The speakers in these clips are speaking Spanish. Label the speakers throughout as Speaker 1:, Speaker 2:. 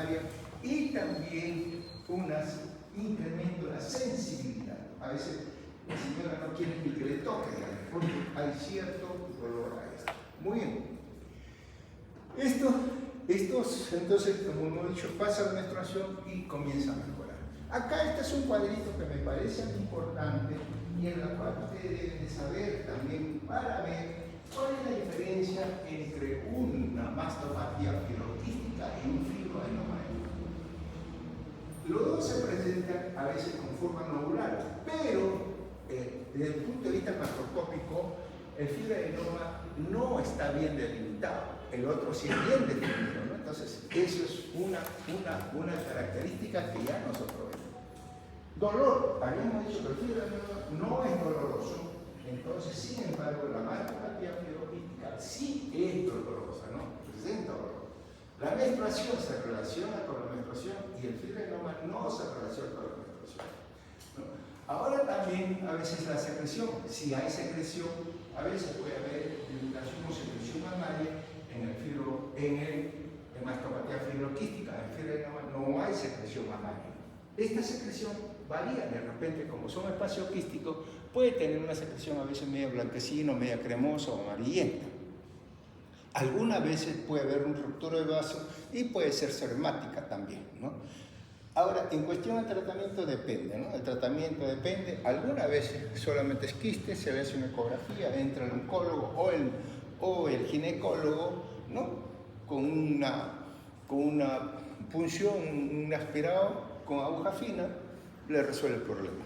Speaker 1: mamaria y también un incremento de la sensibilidad. A veces la señora no quiere ni que le toque, porque hay cierto dolor a esto. Muy bien. Estos, entonces, como hemos dicho, pasa la menstruación y comienza a mejorar. Acá este es un cuadrito que me parece importante y en la cual ustedes deben de saber también para ver cuál es la diferencia entre una mastopatía fibroquística y un fibroadenoma. Los dos se presentan a veces con forma nodular, pero desde el punto de vista macroscópico, el fibroadenoma no está bien delimitado, el otro sí es bien definido, ¿no? Entonces, eso es una característica que ya nosotros vemos. Dolor, habíamos dicho que el fibroadenoma no es doloroso, entonces, sin embargo, la mastopatía fibroquística sí es dolorosa, ¿no? Presenta dolor. La menstruación se relaciona con la menstruación y el fibroadenoma no se relaciona con la menstruación, ¿no? Ahora también a veces la secreción, si hay secreción, a veces puede haber divulgación o secreción mamaria en mastopatía fibroquística. En el fibroadenoma no hay secreción mamaria. Esta secreción varía de repente, como son espacios quísticos, puede tener una secreción a veces media blanquecina, media cremosa o amarillenta. Algunas veces puede haber una ruptura de vaso y puede ser sermática también, ¿no? Ahora, en cuestión del tratamiento depende, ¿no? El tratamiento depende, algunas veces solamente es quiste, se le hace una ecografía, entra el oncólogo o el ginecólogo, ¿no? Con una punción, un aspirado con aguja fina, le resuelve el problema.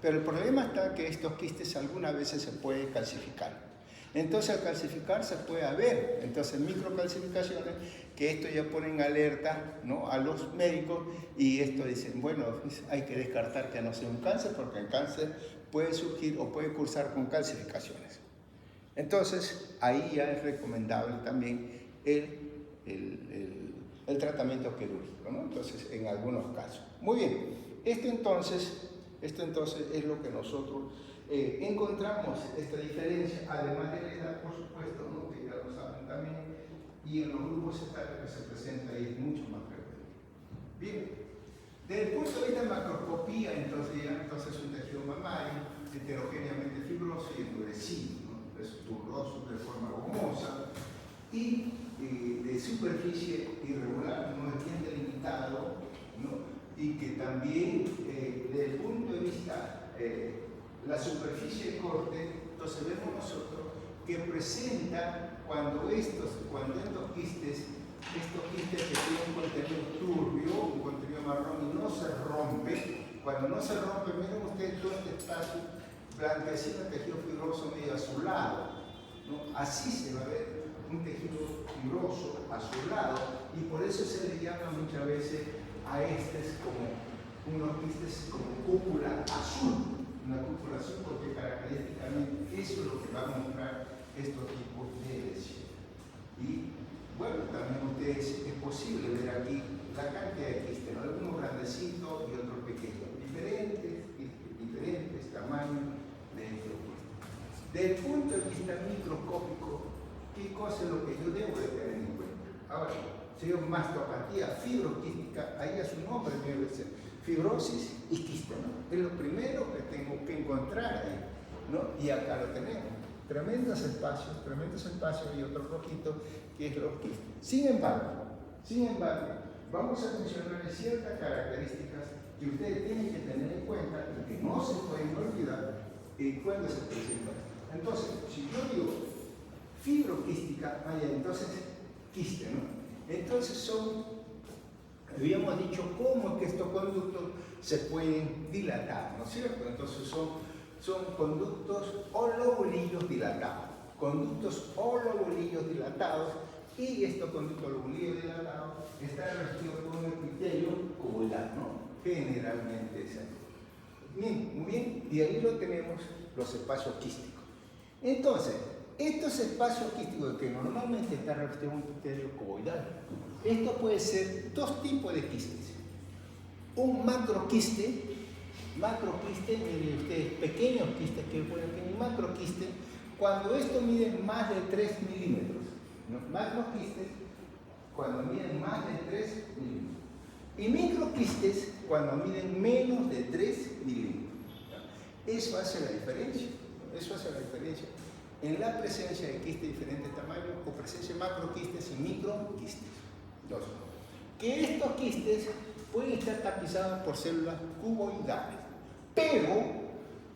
Speaker 1: Pero el problema está que estos quistes algunas veces se pueden calcificar. Entonces, al calcificar se puede haber microcalcificaciones que esto ya pone en alerta, ¿no?, a los médicos, y esto dicen, bueno, hay que descartar que no sea un cáncer, porque el cáncer puede surgir o puede cursar con calcificaciones. Entonces, ahí ya es recomendable también el tratamiento quirúrgico, ¿no? Entonces, en algunos casos. Muy bien, esto entonces es lo que nosotros encontramos, esta diferencia, además de la edad, por supuesto, ¿no?, que ya lo saben también, y en los grupos etarios que se presenta ahí es mucho más frecuente. Bien, desde el punto de vista de macroscopía, entonces es un tejido mamario, heterogéneamente fibroso y endurecido, ¿no? Es tubuloso de forma gomosa y de superficie irregular, no es bien delimitado, ¿no? Y que también, desde el punto de vista la superficie de corte, entonces vemos nosotros que presenta cuando estos quistes que tienen un contenido turbio, un contenido marrón y no se rompe, cuando no se rompe, miren ustedes todo este espacio blanquecino, tejido fibroso medio azulado, ¿no? Así se va a ver un tejido fibroso azulado y por eso se le llama muchas veces a estos como unos quistes como cúpula azul, una cúpula azul, porque característicamente eso es lo que va a mostrar estos tipos de lesión. Y bueno, también ustedes es posible ver aquí la cantidad de quistes, ¿no? Algunos grandecitos y otros pequeños, diferentes tamaños de estos quistes. Desde el punto de vista microscópico, ¿qué cosa es lo que yo debo de tener en cuenta? Ahora, se llama mastopatía fibroquística, ahí a su nombre debe ser fibrosis y quiste, ¿no? Es lo primero que tengo que encontrar ahí, ¿no? Y acá lo tenemos, tremendos espacios y otro rojito que es los quistes. Sin embargo, vamos a mencionar ciertas características que ustedes tienen que tener en cuenta y que no se pueden olvidar cuando se presentan. Entonces, si yo digo fibroquística, entonces quiste, ¿no? Entonces habíamos dicho cómo es que estos conductos se pueden dilatar, ¿no es cierto? Entonces son conductos o lobulillos dilatados, y estos conductos lobulillos dilatados están revestidos con un epitelio cuboidal, ¿no? Generalmente es así. Bien, muy bien, y ahí lo tenemos, los espacios quísticos. Entonces, estos espacios quísticos que normalmente están revestidos con un epitelio cuboidal, esto puede ser dos tipos de quistes. Un macroquiste, miren ustedes, pequeños quistes que ponen aquí, un macroquiste, cuando esto mide más de 3 milímetros. Los macroquistes, cuando miden más de 3 milímetros. Y microquistes cuando miden menos de 3 milímetros. Eso hace la diferencia. Eso hace la diferencia en la presencia de quistes de diferentes tamaños o presencia de macroquistes y microquistes. Dos, que estos quistes pueden estar tapizados por células cuboidales. Pero,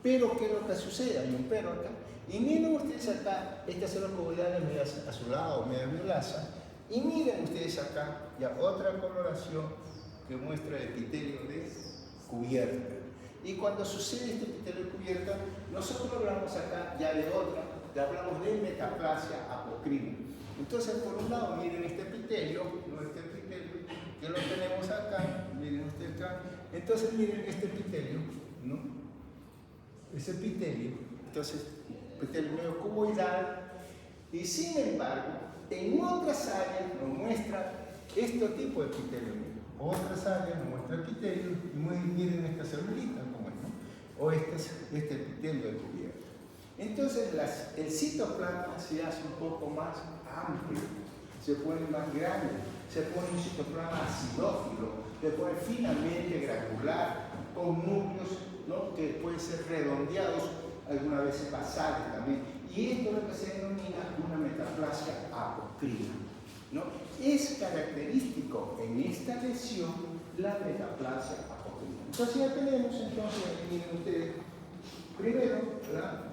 Speaker 1: ¿qué es lo que sucede? Hay un pero acá. Y miren ustedes acá, estas células cuboidales medias azulada o media violasa. Y miren ustedes acá, ya otra coloración que muestra el epitelio de cubierta. Y cuando sucede este epitelio de cubierta, nosotros hablamos acá ya de otra, ya hablamos de metaplasia apocrina. Entonces, por un lado, miren este epitelio, ¿no? Este epitelio, que lo tenemos acá, miren ustedes acá. Entonces, miren este epitelio, ¿no? Ese epitelio, entonces, epitelio medio cuboidal, y sin embargo, en otras áreas nos muestra este tipo de epitelio. Otras áreas nos muestra epitelio, y miren esta celulita, como es, ¿no? O este epitelio de cubierta. Entonces, el citoplasma se hace un poco más amplio, se pone más grande, se pone un citoplasma acidófilo, se pone finamente granular, con núcleos, ¿no? Que pueden ser redondeados, algunas veces basales también. Y esto es lo que se denomina una metaplasia apocrina, ¿no? Es característico en esta lesión la metaplasia apocrina. Entonces ya tenemos, miren ustedes, primero, ¿verdad?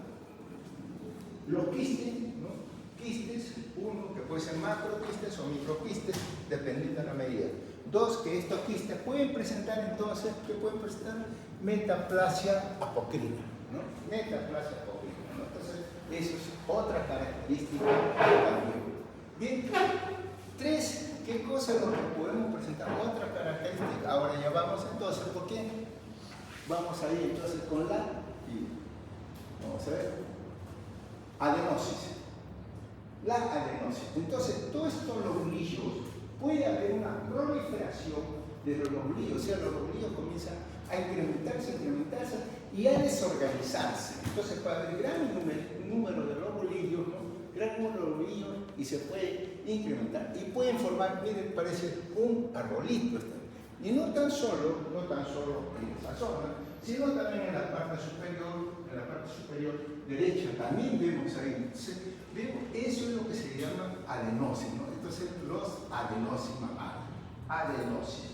Speaker 1: Los quistes, ¿no? Quistes, uno que puede ser macroquistes o microquistes, dependiendo de la medida. Dos, que estos quistes pueden presentar entonces, que pueden presentar metaplasia apocrina, ¿no? Metaplasia apocrina, ¿no? Entonces, eso es otra característica también. Bien, tres, ¿qué cosa es lo que podemos presentar? Otra característica. Ahora ya vamos entonces, ¿por qué? Vamos a ir entonces con la, vamos a ver, adenosis. La adenosis. Entonces, todos estos lobulillos, puede haber una proliferación de los lobulillos, o sea, los lobulillos comienzan a incrementarse y a desorganizarse. Entonces, puede haber gran número de lobulillos, ¿no? Gran número de lobulillos y se puede incrementar. Y pueden formar, miren, parece un arbolito. Y no tan solo en esa zona, sino también en la parte superior derecha, también vemos ahí. Eso es lo que se llama adenosis, ¿no? Entonces, los adenosis mamarios. Adenosis.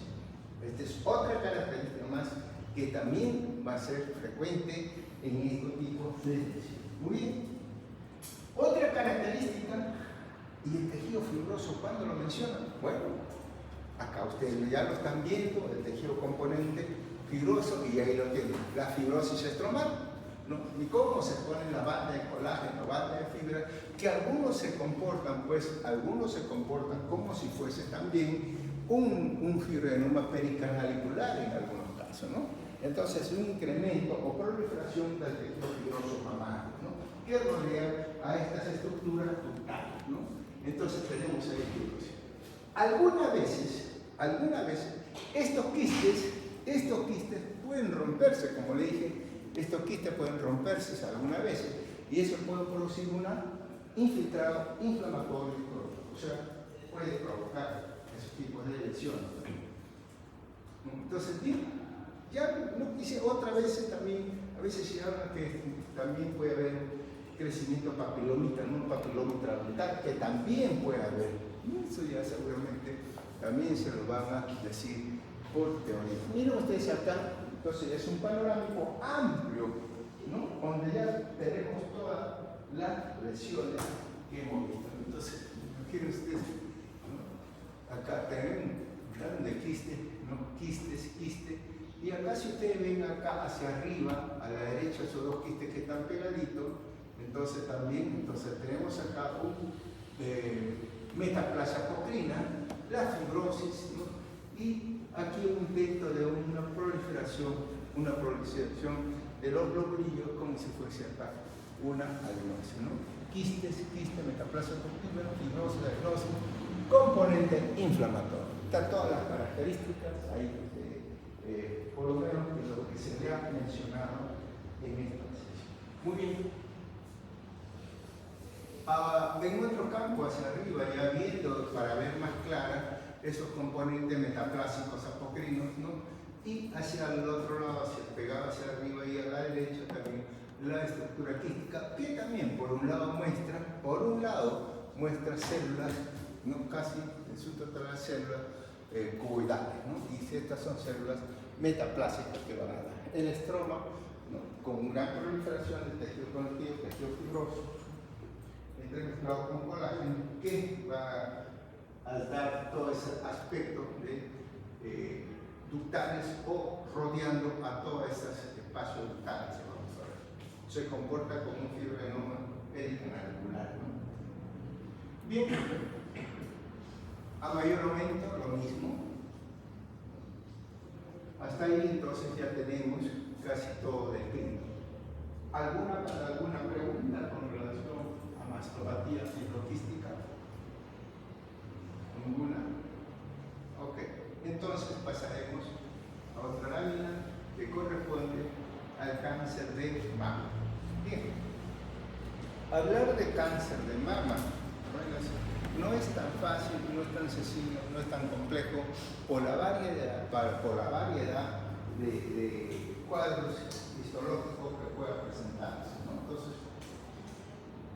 Speaker 1: Esta es otra característica más que también va a ser frecuente en estos tipos de lesión. Muy bien. Otra característica, y el tejido fibroso, ¿cuándo lo mencionan? Bueno, acá ustedes ya lo están viendo, el tejido componente fibroso, y ahí lo tienen, la fibrosis estromal, ¿no? Y cómo se pone la banda de colágeno, banda de fibra, que algunos se comportan como si fuese también un fibroadenoma pericanalicular en algunos casos, ¿no? Entonces, un incremento o proliferación del tejido fibroso mamario, ¿no? Que rodea a estas estructuras ductales, ¿no? Entonces, tenemos ahí fibrosis. Algunas veces, estos quistes pueden romperse, como le dije, estos quistes pueden romperse algunas veces, y eso puede producir un infiltrado inflamatorio, o sea, puede provocar esos tipos de lesiones. Entonces, ya no dice otra vez también, a veces se habla que también puede haber crecimiento papilómico, no papiloma intradental, que también puede haber. Eso ya seguramente también se lo van a decir por teoría. Miren ustedes acá, entonces es un panorámico amplio, ¿no? Donde ya tenemos todas las lesiones que hemos visto. Entonces, imaginen ustedes, ¿no? Acá tenemos un grande quiste, ¿no? Quistes, y acá si ustedes ven acá hacia arriba, a la derecha, esos dos quistes que están pegaditos, entonces también, tenemos acá un metaplasia apocrina, la fibrosis, ¿no? Y aquí un intento de una proliferación de los globulillos como si fuese acá una adenosis, ¿no? Quiste, metaplasia apocrina, fibrosis, adenosis, componente inflamatorio. Están todas las características ahí, por lo menos de lo que se le ha mencionado en esta sesión. Muy bien. En nuestro campo hacia arriba, ya viendo para ver más clara, esos componentes metaplásicos apocrinos, ¿no? Y hacia el otro lado, pegado hacia arriba y a la derecha también la estructura quística, que también por un lado muestra células, ¿no? Casi en su totalidad células cuboidales, ¿no? Y estas son células metaplásicas que van a dar. El estroma, ¿no? Con gran proliferación de tejido conectivo, tejido fibroso, entremezclado con colágeno, que va a dar todo ese aspecto de ductales o rodeando a todos esos espacios ductales. Vamos a ver. Se comporta como un fibroadenoma pericanalicular, ¿no? Bien, a mayor aumento lo mismo. Hasta ahí entonces ya tenemos casi todo descrito. ¿Alguna pregunta con relación a mastopatía fibroquística? ¿Ninguna? Ok, entonces pasaremos a otra lámina que corresponde al cáncer de mama. Bien, hablar de cáncer de mama, bueno, no es tan fácil, no es tan sencillo, no es tan complejo por la variedad de cuadros histológicos que pueda presentarse, ¿no? Entonces,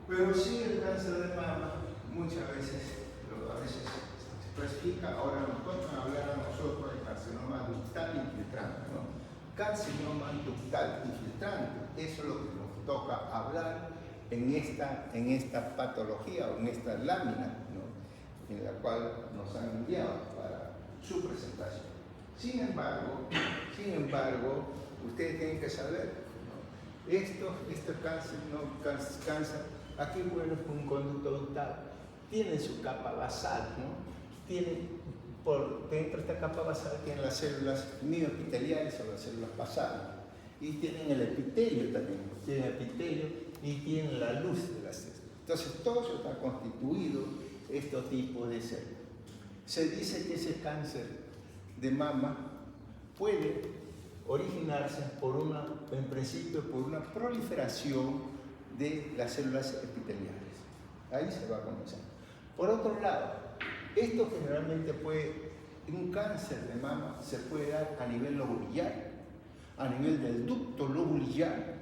Speaker 1: pero sí el cáncer de mama muchas veces se clasifica. Ahora nos toca hablar a nosotros del carcinoma ductal infiltrante, ¿no? Carcinoma ductal infiltrante, eso es lo que nos toca hablar en esta patología o en esta lámina, ¿no? En la cual nos han enviado para su presentación. Sin embargo, ustedes tienen que saber, ¿no? Este cáncer, ¿no? Cáncer, aquí bueno es un conducto ductal, tiene su capa basal, ¿no? Por dentro de esta capa basal tienen las células mioepiteliales o las células basales, y tienen el epitelio también, tienen epitelio y tienen la luz de las células. Entonces todo eso está constituido este tipo de células. Se dice que ese cáncer de mama puede originarse en principio por una proliferación de las células epiteliales. Ahí se va a comenzar. Por otro lado, esto generalmente un cáncer de mama se puede dar a nivel lobulillar, a nivel del ducto lobulillar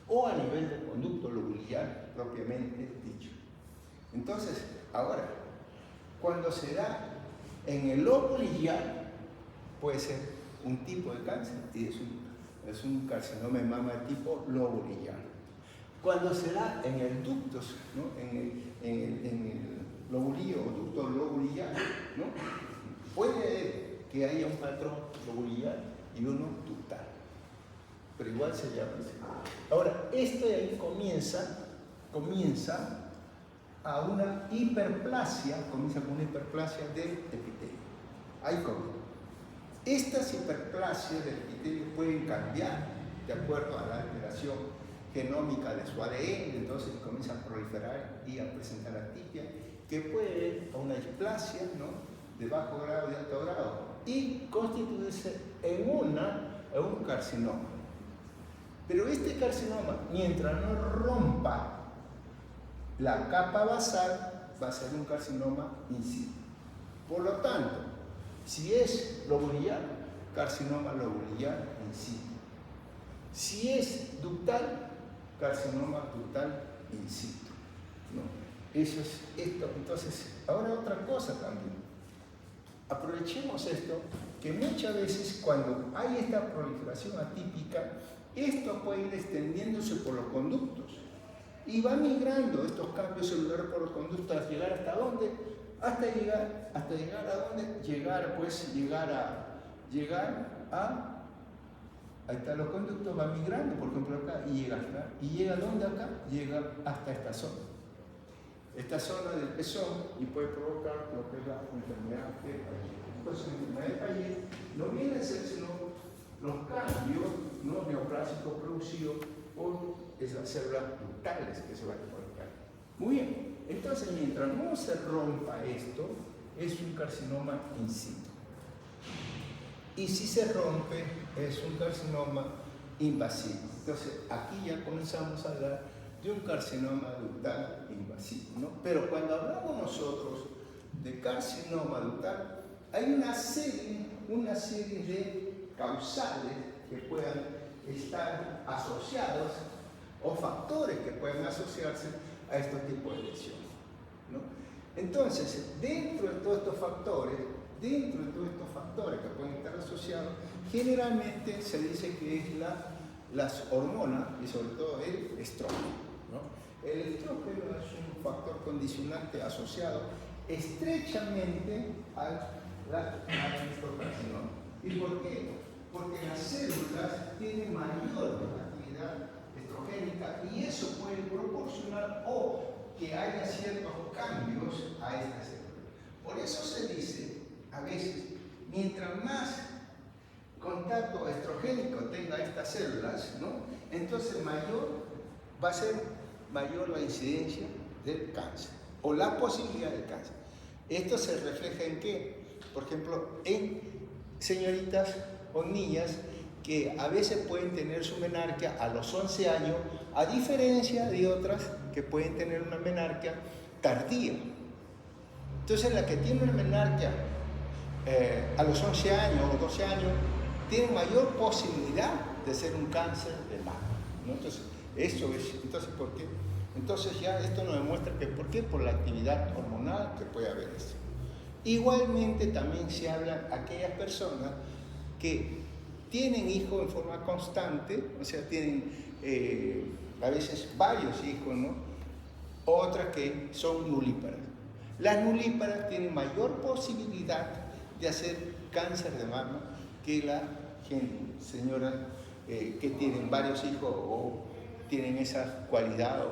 Speaker 1: o a nivel del conducto lobulillar propiamente dicho. Entonces, ahora, cuando se da en el lobulillar, puede ser un tipo de cáncer y es un carcinoma de mama de tipo lobulillar. Cuando se da en el ducto, ¿no? en el lobulillo o ducto lobulillar, ¿no? Puede que haya un patrón lobulillar y uno ductal, pero igual se llama así. Ahora, esto de ahí comienza a una hiperplasia, comienza con una hiperplasia del epitelio. Ahí comienza. Estas hiperplasias del epitelio pueden cambiar de acuerdo a la alteración genómica de su ADN, entonces comienzan a proliferar y a presentar atipia, que puede ir a una displasia, ¿no? De bajo grado y alto grado, y constituirse en un carcinoma. Pero este carcinoma, mientras no rompa la capa basal, va a ser un carcinoma in situ. Por lo tanto, si es lobulillar, carcinoma lobulillar in situ. Si es ductal, carcinoma ductal in situ, ¿no? Eso es esto. Entonces, ahora otra cosa también. Aprovechemos esto, que muchas veces cuando hay esta proliferación atípica, esto puede ir extendiéndose por los conductos y va migrando estos cambios celulares por los conductos hasta llegar hasta dónde, hasta llegar a dónde, ahí están los conductos, va migrando, por ejemplo acá, y llega ¿dónde acá? Llega hasta esta zona del pezón, y puede provocar lo que es la enfermedad de Payet. Entonces, la enfermedad de Payet no viene a ser sino los cambios, ¿no? Neoplásicos producidos por esas células ductales que se van a colocar. Muy bien, entonces mientras no se rompa esto, es un carcinoma in situ. Y si se rompe, es un carcinoma invasivo. Entonces, aquí ya comenzamos a hablar de un carcinoma ductal invasivo, ¿no? Pero cuando hablamos nosotros de carcinoma ductal, hay una serie de causales que puedan estar asociados o factores que puedan asociarse a estos tipos de lesiones, ¿no? Entonces, dentro de todos estos factores que pueden estar asociados, generalmente se dice que es las hormonas y sobre todo el estrógeno, ¿no? El estrógeno es un factor condicionante asociado estrechamente al estrocalcinoma. ¿Y por qué? Porque las células tienen mayor actividad estrogénica y eso puede proporcionar o que haya ciertos cambios a estas células. Por eso se dice, a veces, mientras más contacto estrogénico tenga estas células, ¿no? Entonces va a ser mayor la incidencia del cáncer o la posibilidad de cáncer. Esto se refleja en qué? Por ejemplo, en señoritas o niñas que a veces pueden tener su menarquia a los 11 años, a diferencia de otras que pueden tener una menarquia tardía. Entonces, la que tiene una menarquia a los 11 años o 12 años tiene mayor posibilidad de ser un cáncer de mama, ¿no? Entonces, ¿por qué? Entonces ya esto nos demuestra que ¿por qué? Por la actividad hormonal que puede haber esto. Igualmente también se habla a aquellas personas que tienen hijos en forma constante, o sea, tienen a veces varios hijos, ¿no? Otras que son nulíparas. Las nulíparas tienen mayor posibilidad de hacer cáncer de mama que la señoras que tienen varios hijos o tienen esa cualidad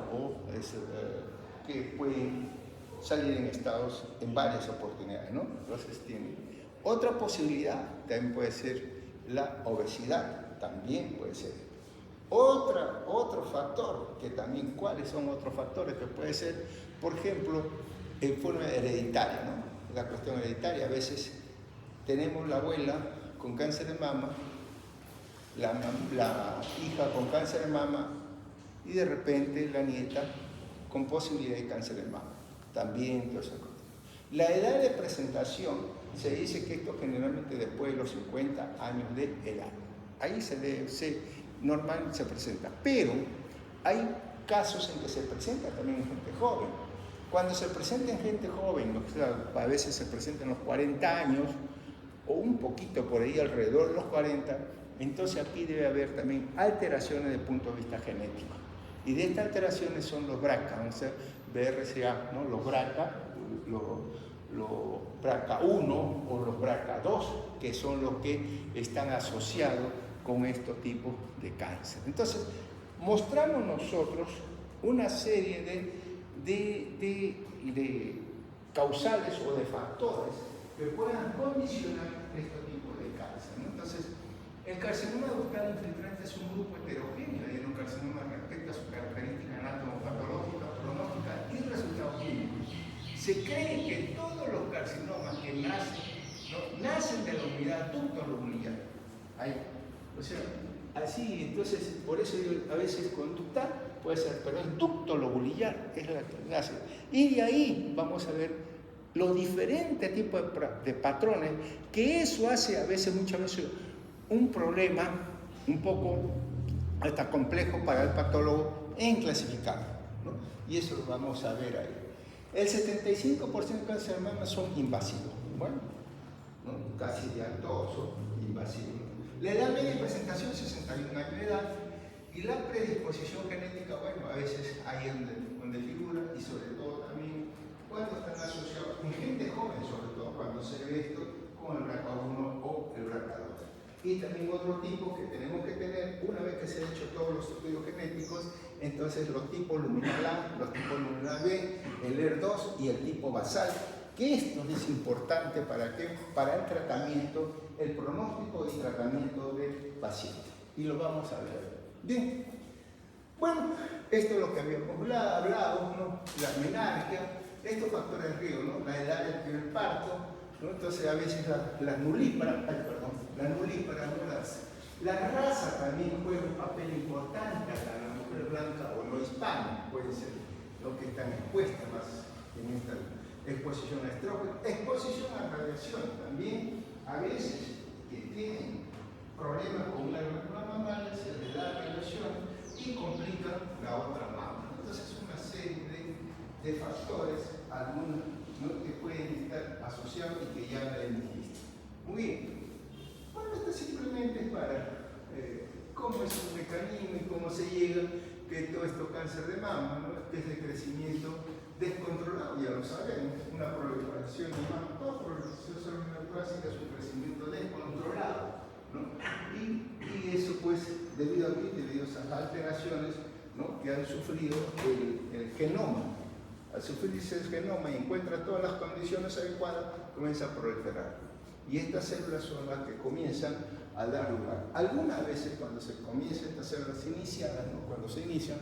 Speaker 1: que pueden salir en estados en varias oportunidades, ¿no? Entonces tienen otra posibilidad, también puede ser la obesidad, también puede ser. Otro factor, que también, ¿cuáles son otros factores que puede ser? Por ejemplo, en forma hereditaria, ¿no? La cuestión hereditaria, a veces tenemos la abuela con cáncer de mama, la hija con cáncer de mama y de repente la nieta con posibilidad de cáncer de mama. También todas esas cosas. La edad de presentación se dice que esto generalmente después de los 50 años de edad. Ahí normalmente se presenta, pero hay casos en que se presenta también en gente joven. Cuando se presenta en gente joven, o sea, a veces se presenta en los 40 años o un poquito por ahí alrededor de los 40, entonces aquí debe haber también alteraciones desde el punto de vista genético. Y de estas alteraciones son los BRCA, o sea, BRCA, ¿no? Los BRCA, los BRCA1 o los BRCA2, que son los que están asociados con estos tipos de cáncer. Entonces, mostramos nosotros una serie de causales o de factores que puedan condicionar estos tipos de cáncer, ¿no? Entonces, el carcinoma ductal infiltrante es un grupo heterogéneo de adenocarcinoma respecto a su característica anatomopatológica, pronóstica y resultados clínicos. Se cree que todos los carcinomas que nacen de la unidad ductolobular. O sea, así, entonces, por eso a veces conductal puede ser, pero el ductolobular es la que nace. Y de ahí vamos a ver los diferentes tipos de patrones, que eso hace muchas veces un problema un poco hasta complejo para el patólogo en clasificar, ¿no? Y eso lo vamos a ver ahí. El 75% de cáncer de mama son invasivos, bueno, ¿no? Casi diagnosos invasivos. La edad media de presentación, 61 años de edad, y la predisposición genética, bueno, a veces ahí donde figura, y sobre todo también cuando están asociados en gente joven, sobre todo cuando se ve esto con el BRCA1 o el BRCA2. Y también otro tipo que tenemos que tener, una vez que se han hecho todos los estudios genéticos, entonces los tipos luminal A, los tipos luminal B, el ER2 y el tipo basal, que esto es importante para el tratamiento, el pronóstico y tratamiento del paciente. Y lo vamos a ver. Bien, bueno, esto es lo que habíamos hablado, ¿no? La menarquia, estos factores de riesgo, ¿no? La edad del primer parto, ¿no? Entonces a veces las nulíparas, la raza también juega un papel importante hasta la mujer blanca o no hispana, puede ser, lo que están expuestas más exposición a estrógeno, exposición a radiación también. A veces que tienen problemas con una glándula mamaria se les da radiación y complican la otra mama. Entonces es una serie de factores, algunos, ¿no?, que pueden estar asociados y que ya la hemos visto. Muy bien. Bueno, esto simplemente es para cómo es un mecanismo y cómo se llega que todo esto cáncer de mama, ¿no?, que es el crecimiento descontrolado, ya lo sabemos, una proliferación de mama, toda proliferación celular clásica es un crecimiento descontrolado, ¿no? Y eso pues debido a esas alteraciones, ¿no?, que han sufrido el genoma. Al sufrirse el genoma y encuentra todas las condiciones adecuadas, comienza a proliferar. Y estas células son las que comienzan a dar lugar. Algunas veces cuando se comienzan estas células iniciadas, ¿no?, cuando se inician,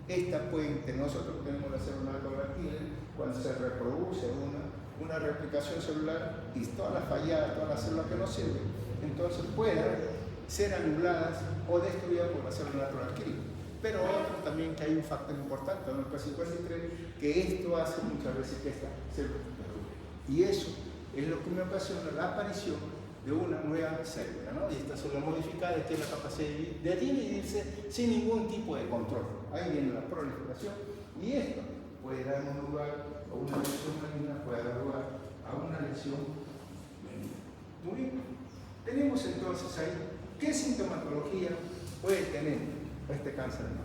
Speaker 1: estas pueden, nosotros tenemos la célula colorectal, cuando se reproduce una replicación celular y todas las falladas, todas las células que no sirven, entonces pueden ser anuladas o destruidas por la célula colorectal. Pero otro también que hay un factor importante, ¿no?, el P53, que esto hace muchas veces que esta célula perdure. Y eso es lo que me ocasiona la aparición de una nueva célula, ¿no? Y esta célula modificada tiene la capacidad de dividirse sin ningún tipo de control. Ahí viene la proliferación y esto puede dar lugar a una lesión maligna, puede dar lugar a una lesión maligna. Muy bien. Tenemos entonces ahí qué sintomatología puede tener este cáncer de mama.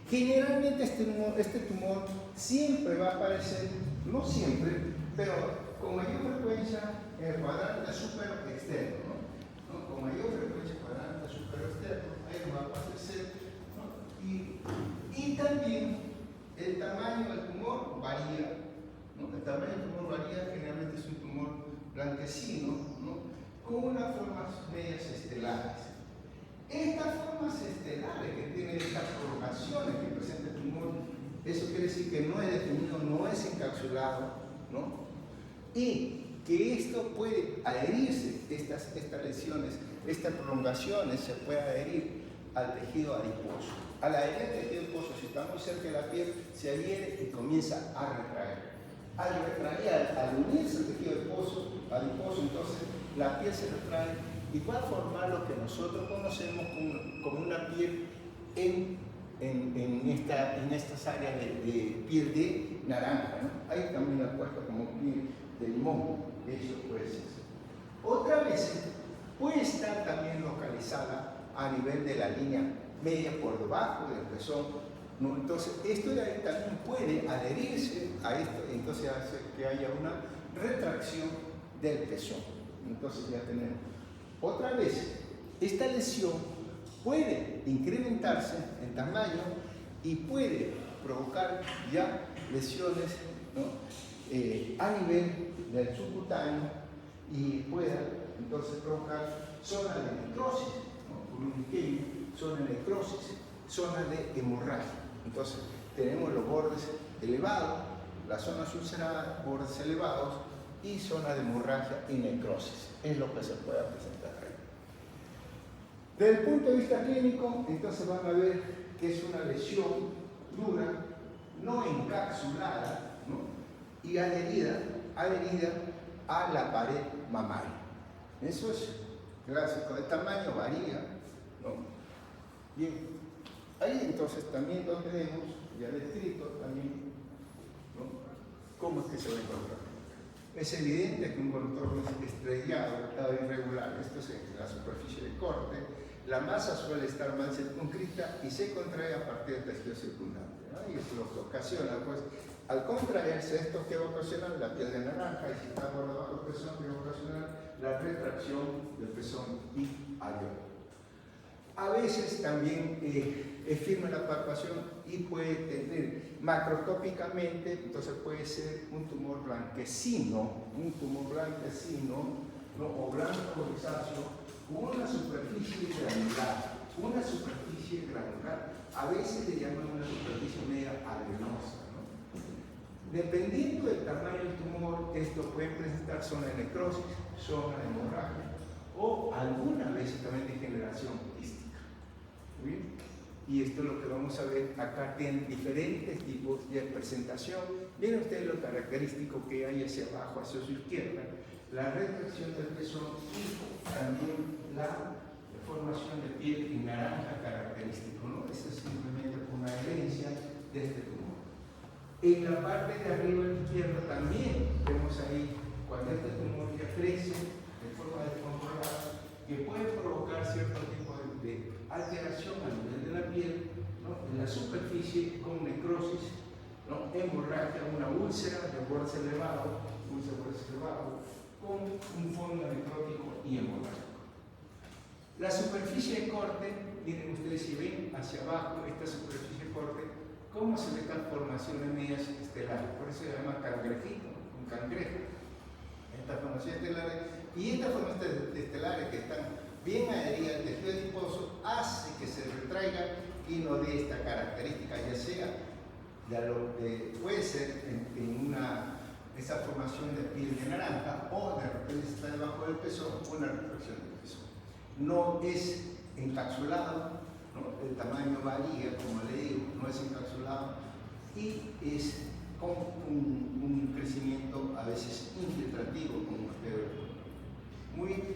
Speaker 1: Generalmente este tumor siempre va a aparecer, no siempre, pero con mayor frecuencia en el cuadrante supero externo, ¿no? Con mayor frecuencia en el cuadrante supero externo, ahí va a aparecer, ¿no? Y también el tamaño del tumor varía, ¿no? El tamaño del tumor varía, generalmente es un tumor blanquecino, ¿no?, con unas formas medias estelares. Estas formas estelares que tienen estas prolongaciones que presenta el tumor, eso quiere decir que no es definido, no es encapsulado, ¿no? Y que esto puede adherirse, estas lesiones, estas prolongaciones se puede adherir al tejido adiposo. Al adherir al tejido adiposo, si está muy cerca de la piel, se adhiere y comienza a retraer. Al retraer, al unirse al tejido adiposo, entonces la piel se retrae y va a formar lo que nosotros conocemos como una piel en estas áreas de piel de naranja, ¿no? Ahí también la puesto como piel de limón, eso puede ser. Otra vez puede estar también localizada a nivel de la línea media por debajo del pezón, ¿no? Entonces esto de ahí también puede adherirse a esto, entonces hace que haya una retracción del pezón. Entonces ya tenemos. Otra vez, esta lesión puede incrementarse en tamaño y puede provocar ya lesiones, ¿no?, a nivel del subcutáneo y pueda entonces provocar zona de necrosis, ¿no?, por un isquemia, zona de necrosis, zona de hemorragia. Entonces tenemos los bordes elevados, la zona ulcerada, bordes elevados y zona de hemorragia y necrosis. Es lo que se puede presentar ahí. Desde el punto de vista clínico, entonces van a ver que es una lesión dura, no encapsulada, ¿no?, y adherida a la pared mamaria. Eso es clásico, de tamaño varía, ¿no? Bien, ahí entonces también lo tenemos ya descrito también, ¿no?, cómo es que se va a encontrar. Es evidente que un contorno estrellado está irregular, esto es en la superficie de corte, la masa suele estar mal circunscrita y se contrae a partir del tejido circundante, ¿no? Y eso lo que ocasiona, pues, al contraerse esto que va a ocasionar la piel de naranja, y si está por debajo del pezón, que va a ocasionar la retracción del pezón y alveolo. A veces también es firme la palpación y puede tener macroscópicamente, entonces puede ser un tumor blanquecino, ¿no?, o blanco grisáceo, con una superficie granular, a veces le llaman una superficie media arenosa, ¿no? Dependiendo del tamaño del tumor, esto puede presentar zona de necrosis, zona de hemorragia o algunas veces también degeneración quística. ¿Bien? Y esto es lo que vamos a ver acá. Tienen diferentes tipos de presentación. Miren ustedes lo característico que hay hacia abajo, hacia su izquierda. La retracción del pezón y también la formación de piel en naranja característico, ¿no? Eso es simplemente una herencia de este tumor. En la parte de arriba a la izquierda también vemos ahí cuando este tumor ya crece de forma descontrolada, que puede provocar cierto tipo de alteración a nivel de la piel, ¿no? En la superficie con necrosis, ¿no? Hemorragia, una úlcera de borde elevado, con un fondo necrótico y hemorrágico. La superficie de corte, miren ustedes si ven hacia abajo esta superficie de corte, cómo se ve esta formación de medias estelares, por eso se llama cangrejito, un cangrejo. Estas formaciones estelares y estas formaciones estelares que están bien adheridas al tejido adiposo hace que se retraiga y no dé esta característica, ya sea puede ser en esa formación de piel de naranja o de repente está debajo del pezón una retracción del pezón. No es encapsulado, ¿no? El tamaño varía, como le digo, no es encapsulado y es con un crecimiento a veces infiltrativo, como ustedes ven. Muy bien.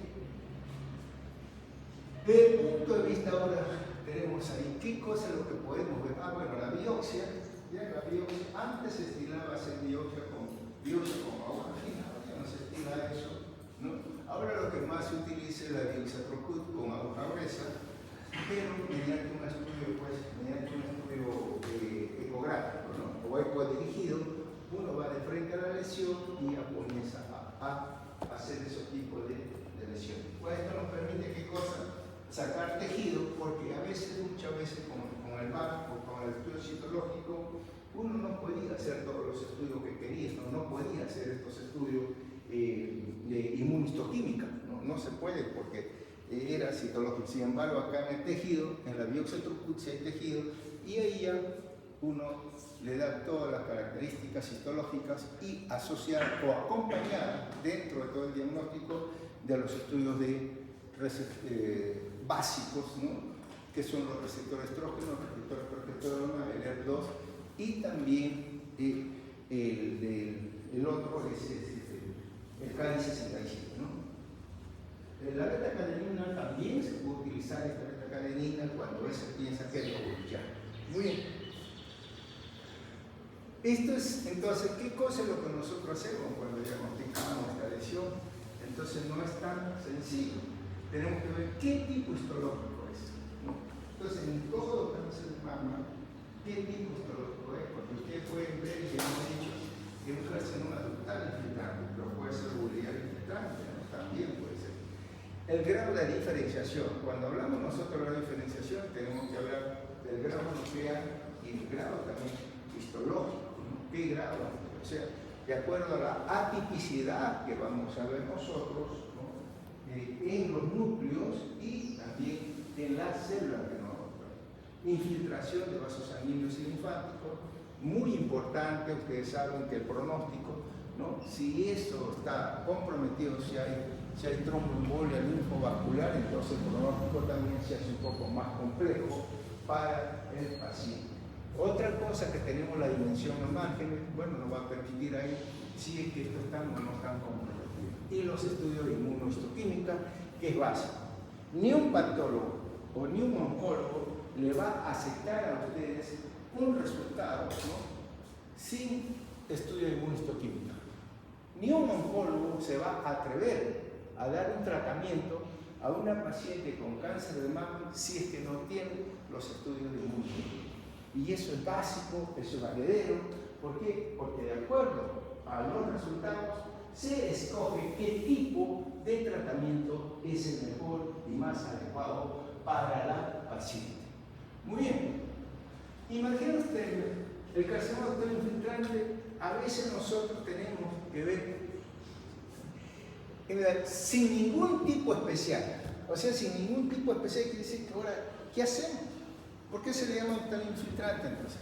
Speaker 1: Desde el punto de vista ahora tenemos ahí, ¿qué cosa es lo que podemos ver? Bueno, la biopsia, ya la biopsia, antes se estilaba hacer biopsia con agua fina, ya no se estila eso, ¿no? Ahora lo que más se utiliza es la biopsia Trocut con aguja gruesa, pero mediante un estudio ecográfico, ¿no? O eco-dirigido, uno va de frente a la lesión y ya comienza a hacer esos tipos de lesiones. Pues esto nos permite, ¿qué cosa? Sacar tejido, porque muchas veces con el MAP o con el estudio citológico, uno no podía hacer todos los estudios que quería, no podía hacer estos estudios de inmunistoquímica, no se puede porque era citológico. Sin embargo, acá en el tejido, en la biopsia Trocut, hay tejido y ahí ya uno le da todas las características histológicas y asociadas o acompañadas dentro de todo el diagnóstico de los estudios básicos, ¿no? Que son los receptores estrógenos, receptores progesterona, el ER2 y también el otro es el Ki-67, ¿no? La beta-catenina también se puede utilizar esta beta-catenina cuando se piensa que es ya. Muy bien. Esto es, entonces, ¿qué cosa es lo que nosotros hacemos cuando diagnosticamos esta lesión? Entonces no es tan sencillo. Tenemos que ver qué tipo histológico es, ¿no? Entonces, en todo cáncer de mama, ¿qué tipo histológico es? Porque ustedes pueden ver, y hemos dicho, que un carcinoma ductal infiltrante, pero puede ser biliar infiltrante, ¿no? También puede ser. El grado de diferenciación. Cuando hablamos nosotros de la diferenciación, tenemos que hablar del grado nuclear y el grado también histológico, ¿no? ¿Qué grado? O sea, de acuerdo a la atipicidad que vamos a ver nosotros, ¿no? En los núcleos y también en las células de nosotros. Infiltración de vasos sanguíneos y linfáticos, muy importante. Ustedes saben que el pronóstico, ¿no? Si eso está comprometido, si hay tromboembolia linfovascular, entonces el pronóstico también se hace un poco más complejo para el paciente. Otra cosa que tenemos la dimensión de márgenes, bueno, nos va a permitir ahí si es que esto está o no están comprometidos. Y los estudios de inmunohistoquímica, que es básico. Ni un patólogo o ni un oncólogo le va a aceptar a ustedes un resultado, ¿no? Sin estudio de inmunohistoquímica. Ni un oncólogo se va a atrever a dar un tratamiento a una paciente con cáncer de mama si es que no tiene los estudios de inmunohistoquímica. Y eso es básico, eso es valedero. ¿Por qué? Porque de acuerdo a los resultados se escoge qué tipo de tratamiento es el mejor y más adecuado para la paciente. Muy bien. Imagina usted el carcinoma ductal infiltrante. A veces nosotros tenemos que ver sin ningún tipo especial. O sea, sin ningún tipo especial, quiere decir que ahora, ¿qué hacemos? ¿Por qué se le llama ductal infiltrante entonces?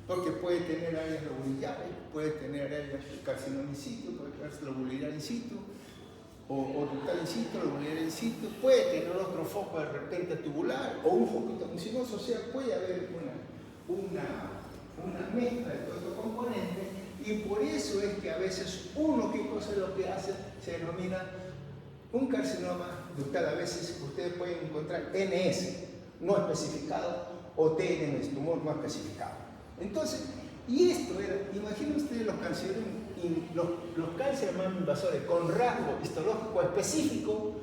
Speaker 1: Porque puede tener áreas lobulirares, puede tener áreas de carcinoma in situ, puede tener lobulidad in situ, o ductal in situ, lobular in situ, puede tener otro foco de repente tubular o un foquito mucinoso, o sea, puede haber una mezcla de todos estos componentes, y por eso es que a veces uno, ¿qué cosa es lo que hace? Se denomina un carcinoma ductal. A veces ustedes pueden encontrar NS no especificado o TNS, tumor no especificado. Entonces, y esto era, imaginen ustedes los cánceres más invasores con rasgo histológico específico,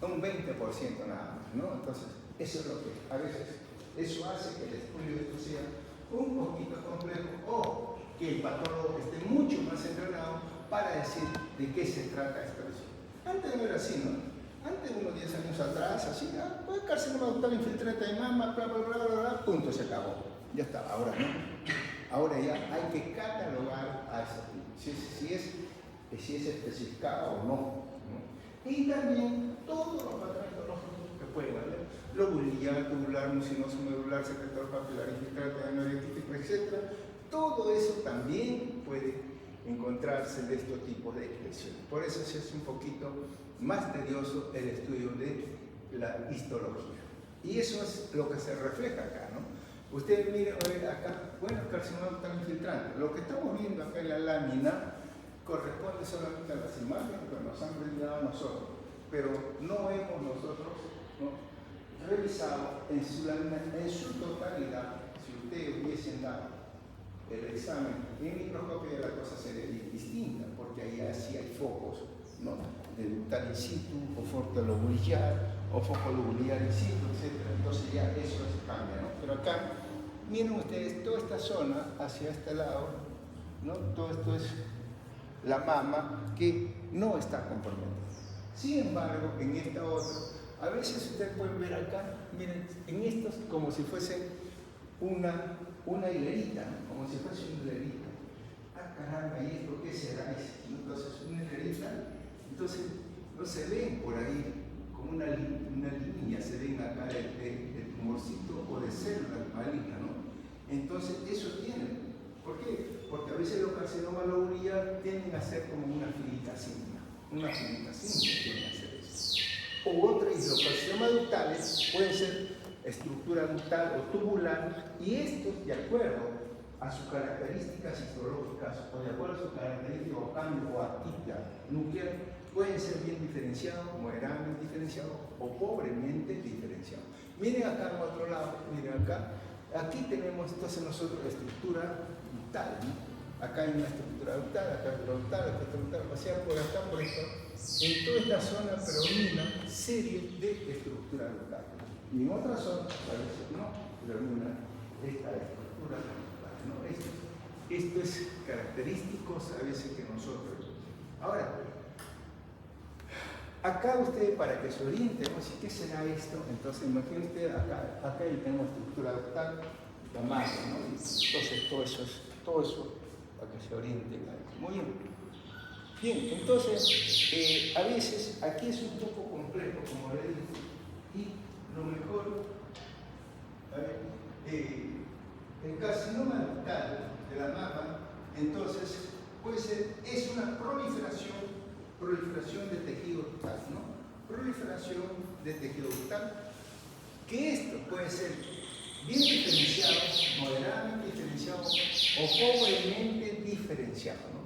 Speaker 1: un 20% nada más, ¿no? Entonces, eso es lo que a veces, eso hace que el estudio de esto sea un poquito complejo o que el patólogo esté mucho más entrenado para decir de qué se trata esta lesión. Antes no era así, ¿no? Antes, unos 10 años atrás, así, pues carcinoma ductal infiltrante de mama, bla, bla, bla, bla, bla, punto, se acabó. Ya está, ahora no. Ahora ya hay que catalogar a ese tipo, si es especificado o no. Y también todos los patrones histológicos que pueden haber, lobular, tubular, mucinoso, medular, secretor papilar, infiltrante, anorexítico, etc. Todo eso también puede encontrarse de estos tipos de lesiones. Por eso se hace un poquito más tedioso el estudio de la histología. Y eso es lo que se refleja acá, ¿no? Ustedes miren acá, bueno, carcinoma ductal infiltrante. Lo que estamos viendo acá en la lámina corresponde solamente a las imágenes que nos han brindado a nosotros, pero no hemos nosotros, ¿no?, revisado en su lámina, en su totalidad. Si ustedes hubiesen dado el examen en microscopio, la cosa sería distinta, porque ahí sí hay focos, ¿no?, de ductal in situ, o foco lobular, o foco lobular in situ, etc. Entonces ya eso se cambia, ¿no? Pero acá, miren ustedes, toda esta zona hacia este lado, ¿no?, todo esto es la mama que no está comprometida. Sin embargo, en esta otra, a veces ustedes pueden ver acá, miren, en estos como si fuese una hilerita, ¿no?, como si fuese una hilerita. Ah, caramba, ¿y esto qué será? Entonces, una hilerita, entonces no se ven por ahí como una línea, se ven acá de tumorcito o de células malignas, ¿no? Entonces, eso tiene. ¿Por qué? Porque a veces los carcinomas lobulares tienden a ser como una filita simple. Una filita simple tienden a ser eso. O otros, los carcinomas ductales pueden ser estructura ductal o tubular, y estos, de acuerdo a sus características histológicas o de acuerdo a sus características o cambio o actividad nuclear, pueden ser bien diferenciados, moderadamente diferenciados o pobremente diferenciados. Miren acá en otro lado, miren acá. Aquí tenemos entonces nosotros la estructura ductal, ¿no? Acá hay una estructura ductal, acá otra ductal, acá otra ductal, o sea, por acá, por esto. En toda esta zona predomina serie de estructura ductal. Y en otra zona, a veces no, predomina esta estructura ductal, ¿no? Esto es característico a veces que nosotros. Ahora, acá ustedes, para que se orienten, ¿no?, ¿qué será esto? Entonces, imaginen ustedes, acá tenemos estructura ductal, la masa, ¿no? Entonces, todo eso, para que se orienten. Muy bien. Bien, entonces, a veces aquí es un poco complejo, como le dije, y lo mejor, el carcinoma ductal de la mama, entonces, puede ser, es una proliferación de tejido ductal, ¿no? Proliferación de tejido ductal, que esto puede ser bien diferenciado, moderadamente diferenciado o pobremente diferenciado, ¿no?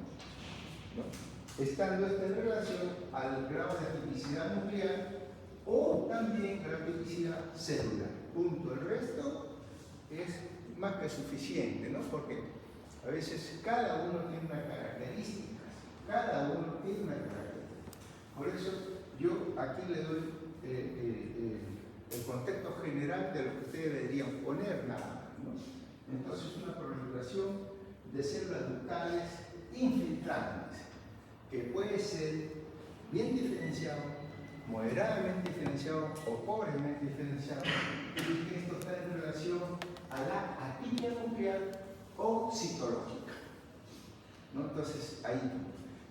Speaker 1: Estando esta en relación al grado de tipicidad nuclear o también la tipicidad celular. Punto. El resto es más que suficiente, ¿no? Porque a veces cada uno tiene una característica. Cada uno tiene una característica. Por eso yo aquí le doy el contexto general de lo que ustedes deberían poner nada, ¿no? Entonces, una proliferación de células ductales infiltrantes, que puede ser bien diferenciado, moderadamente diferenciado o pobremente diferenciado, y que esto está en relación a la atipia nuclear o citológica, ¿no? Entonces, ahí.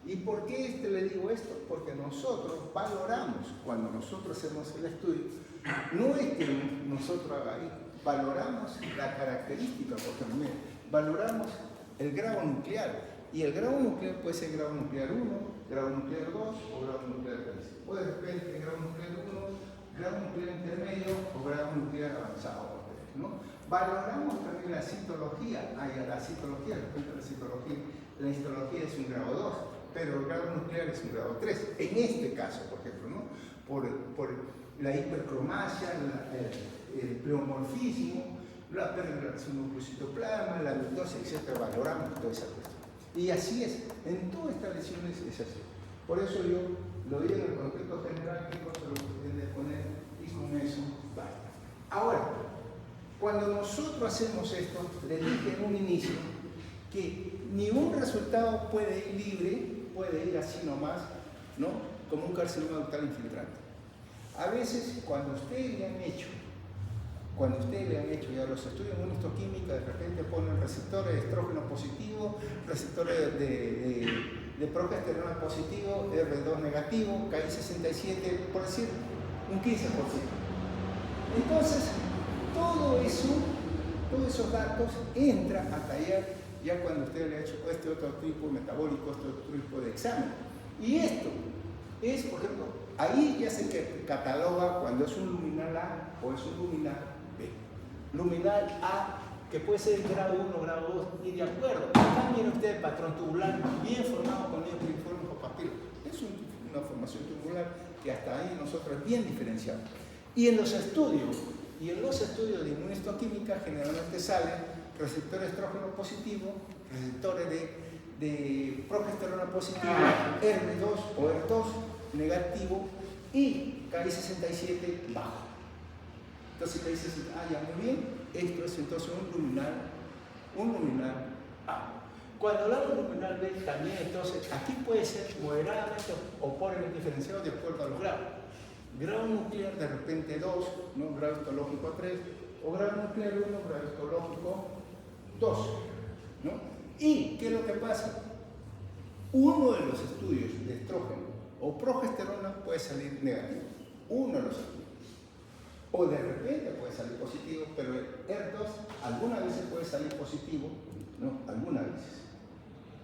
Speaker 1: ¿Y por qué le digo esto? Porque nosotros valoramos, cuando nosotros hacemos el estudio, no es que nosotros hagamos, valoramos la característica, porque valoramos el grado nuclear, Y el grado nuclear puede ser grado nuclear 1, grado nuclear 2 o grado nuclear 3. O de repente grado nuclear 1, grado nuclear intermedio o grado nuclear avanzado, ¿no? Valoramos también la citología. La citología, respecto a la citología es un grado 2, pero el grado nuclear es un grado 3. En este caso, por ejemplo, ¿no? Por la hipercromacia, el pleomorfismo, la permeabilización núcleo-citoplasma, la mitosis, etc. Valoramos toda esa cuestión. Y así es, en todas estas lesiones es así. Por eso yo lo digo en el contexto general, que cosa lo pretende poner, y con eso basta. Ahora, cuando nosotros hacemos esto, les dije en un inicio que ni un resultado puede ir libre, puede ir así nomás, ¿no? Como un carcinoma ductal infiltrante. A veces, cuando ustedes le han hecho ya los estudios en inmunohistoquímica, de repente ponen receptores de estrógeno positivo, receptores de progesterona positivo, R2 negativo, KI67, por decir, un 15%. Entonces, todo eso, todos esos datos entran a tallar ya cuando usted le ha hecho este otro tipo metabólico, este otro tipo de examen. Y esto es, por ejemplo, ahí ya se cataloga cuando es un luminal A o es un luminal B. Luminal A, que puede ser grado 1, grado 2, y de acuerdo. Acá miren ustedes el patrón tubular bien formado con neocriformes o papilas. Es una formación tubular que hasta ahí nosotros es bien diferenciado. Y en los estudios de inmunohistoquímica generalmente salen receptores estrógeno positivo, receptores de progesterona positiva, R2 o R2 negativo y KI67 bajo. Entonces KI67, ya muy bien, esto es entonces un luminal A. Cuando hablamos de luminal B también, entonces aquí puede ser moderadamente o pobremente diferenciado de acuerdo a los grados. Grado nuclear de repente 2, ¿no? Grado histológico 3, o grado nuclear 1, grado histológico 2, ¿no? ¿Y qué es lo que pasa? Uno de los estudios de estrógeno o progesterona puede salir negativo, uno de los estudios. O de repente puede salir positivo, pero el R2 algunas veces puede salir positivo, ¿no? Algunas veces.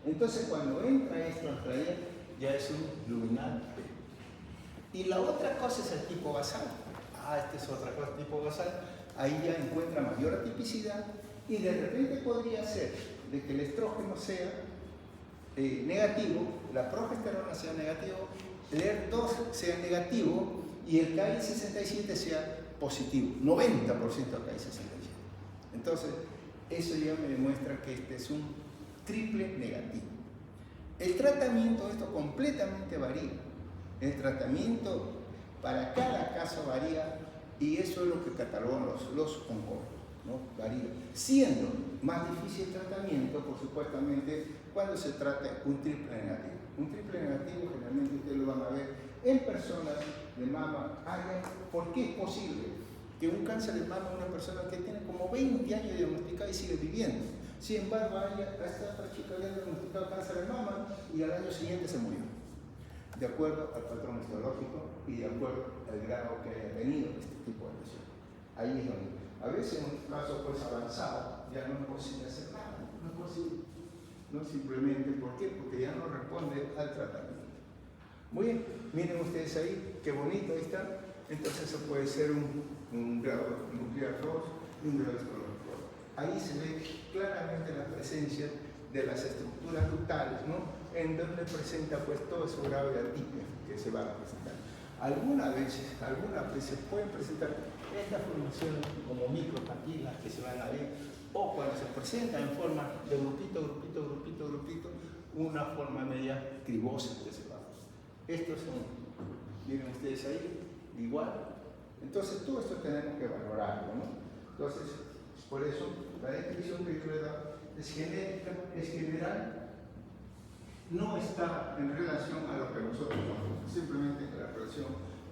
Speaker 1: Entonces cuando entra esto a traer, ya es un luminal B. Y la otra cosa es el tipo basal. Esta es otra cosa, tipo basal. Ahí ya encuentra mayor atipicidad y de repente podría ser de que el estrógeno sea negativo, la progesterona sea negativo, el R2 sea negativo y el KI67 sea positivo, 90% KI67. Entonces, eso ya me demuestra que este es un triple negativo. El tratamiento de esto completamente varía. El tratamiento para cada caso varía y eso es lo que catalogan los oncólogos, ¿no? Varía. Siendo más difícil el tratamiento, por supuestamente, cuando se trata un triple negativo. Un triple negativo generalmente ustedes lo van a ver en personas de mama. ¿Por qué es posible que un cáncer de mama una persona que tiene como 20 años diagnosticada y sigue viviendo? Sin embargo, a esta otra chica le han diagnosticado cáncer de mama y al año siguiente se murió, de acuerdo al patrón histológico y de acuerdo al grado que haya tenido este tipo de lesión. Ahí es donde, a veces en un caso pues avanzado, ya no es posible hacer nada, no es posible. No simplemente, ¿por qué? Porque ya no responde al tratamiento. Muy bien, miren ustedes ahí, qué bonito, ahí está. Entonces eso puede ser un grado nuclear 2 y un grado histológico. Ahí se ve claramente la presencia de las estructuras ductales, ¿no? En donde presenta pues todo ese grado de atipia que se va a presentar. Algunas veces pueden presentar estas formaciones como micropapilas que se van a ver, o cuando se presenta en forma de grupito, una forma media cribosa que se va a ver. Estos son, miren ustedes ahí, igual. Entonces todo esto tenemos que valorarlo, ¿no? Entonces, por eso la descripción que yo le he dado es genérica, es general, no está en relación a lo que nosotros hacemos, simplemente en la relación,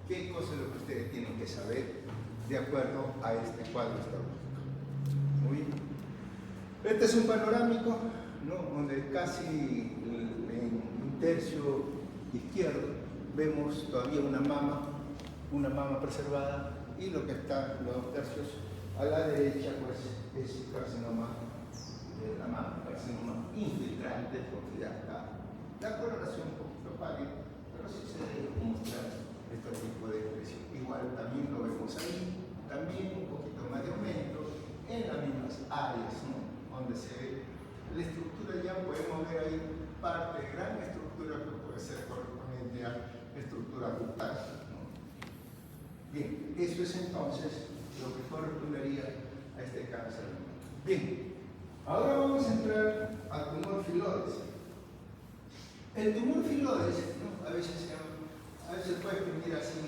Speaker 1: qué cosa es lo que ustedes tienen que saber de acuerdo a este cuadro histológico. Muy bien. Este es un panorámico, ¿no? Donde casi en un tercio izquierdo vemos todavía una mama preservada, y lo que está los dos tercios a la derecha pues es carcinoma de la mama, carcinoma infiltrante, porque ya está la coloración un poquito pálida, pero sí se debe mostrar este tipo de expresión. Igual también lo vemos ahí, también un poquito más de aumento en las mismas áreas, ¿no? Donde se ve la estructura, ya podemos ver ahí parte de gran estructura que puede ser correspondiente a estructura ductal, ¿no? Bien, eso es entonces lo que correspondería a este cáncer. Bien, ahora vamos a entrar al tumor filodes. El tumor filodes, ¿no? a veces puede escribir así,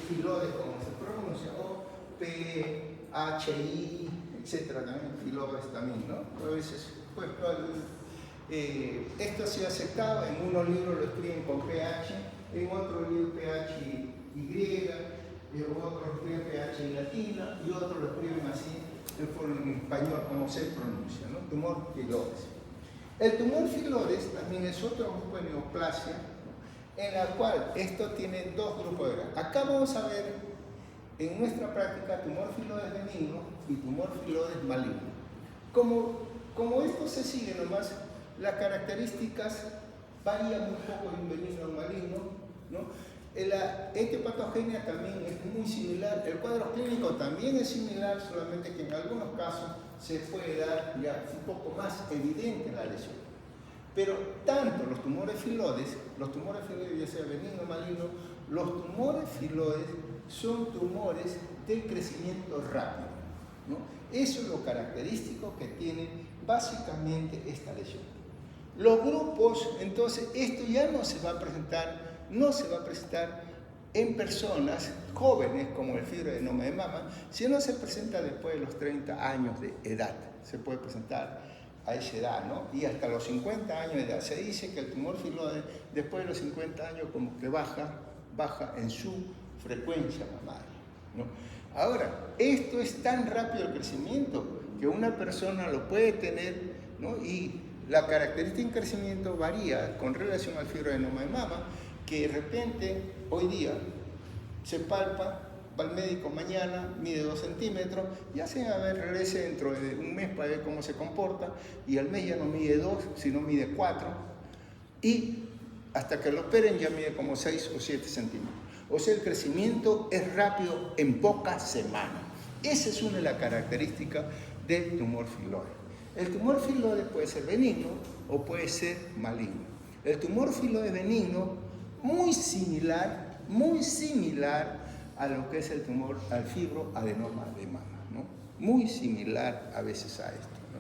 Speaker 1: filodes como se pronuncia, o PHI, etcétera, también filodes también, ¿no? A veces, pues, esto ha sido aceptado, en unos libros lo escriben con PH, en otros libros PHY, otros lo escriben PHI latina y otros lo escriben así en español, como se pronuncia, ¿no? Tumor filodes. El tumor filodes también es otro grupo de neoplasia, ¿no? En la cual esto tiene dos grupos de grado. Acá vamos a ver en nuestra práctica tumor filodes benigno y tumor filodes maligno. Como esto se sigue nomás, las características varían un poco de un benigno a un maligno, ¿no? La etiopatogenia también es muy similar, el cuadro clínico también es similar, solamente que en algunos casos se puede dar ya un poco más evidente la lesión. Pero tanto los tumores filodes ya sea benigno o maligno, los tumores filodes son tumores de crecimiento rápido, ¿no? Eso es lo característico que tiene básicamente esta lesión. Los grupos, entonces, esto ya no se va a presentar en personas jóvenes como el fibroadenoma de mama, sino se presenta después de los 30 años de edad. Se puede presentar a esa edad, ¿no? Y hasta los 50 años de edad. Se dice que el tumor filoide, después de los 50 años, como que baja en su frecuencia mamaria, ¿no? Ahora, esto es tan rápido el crecimiento que una persona lo puede tener, ¿no? Y la característica de crecimiento varía con relación al fibroadenoma de mama, que de repente, hoy día, se palpa, va al médico mañana, mide 2 centímetros, ya regrese dentro de un mes para ver cómo se comporta, y al mes ya no mide 2, sino mide 4, y hasta que lo operen ya mide como 6 o 7 centímetros. O sea, el crecimiento es rápido en pocas semanas. Esa es una de las características del tumor filoide. El tumor filoide puede ser benigno o puede ser maligno. El tumor filoide benigno, muy similar a lo que es el tumor al fibroadenoma de mama, ¿no? Muy similar a veces a esto, ¿no?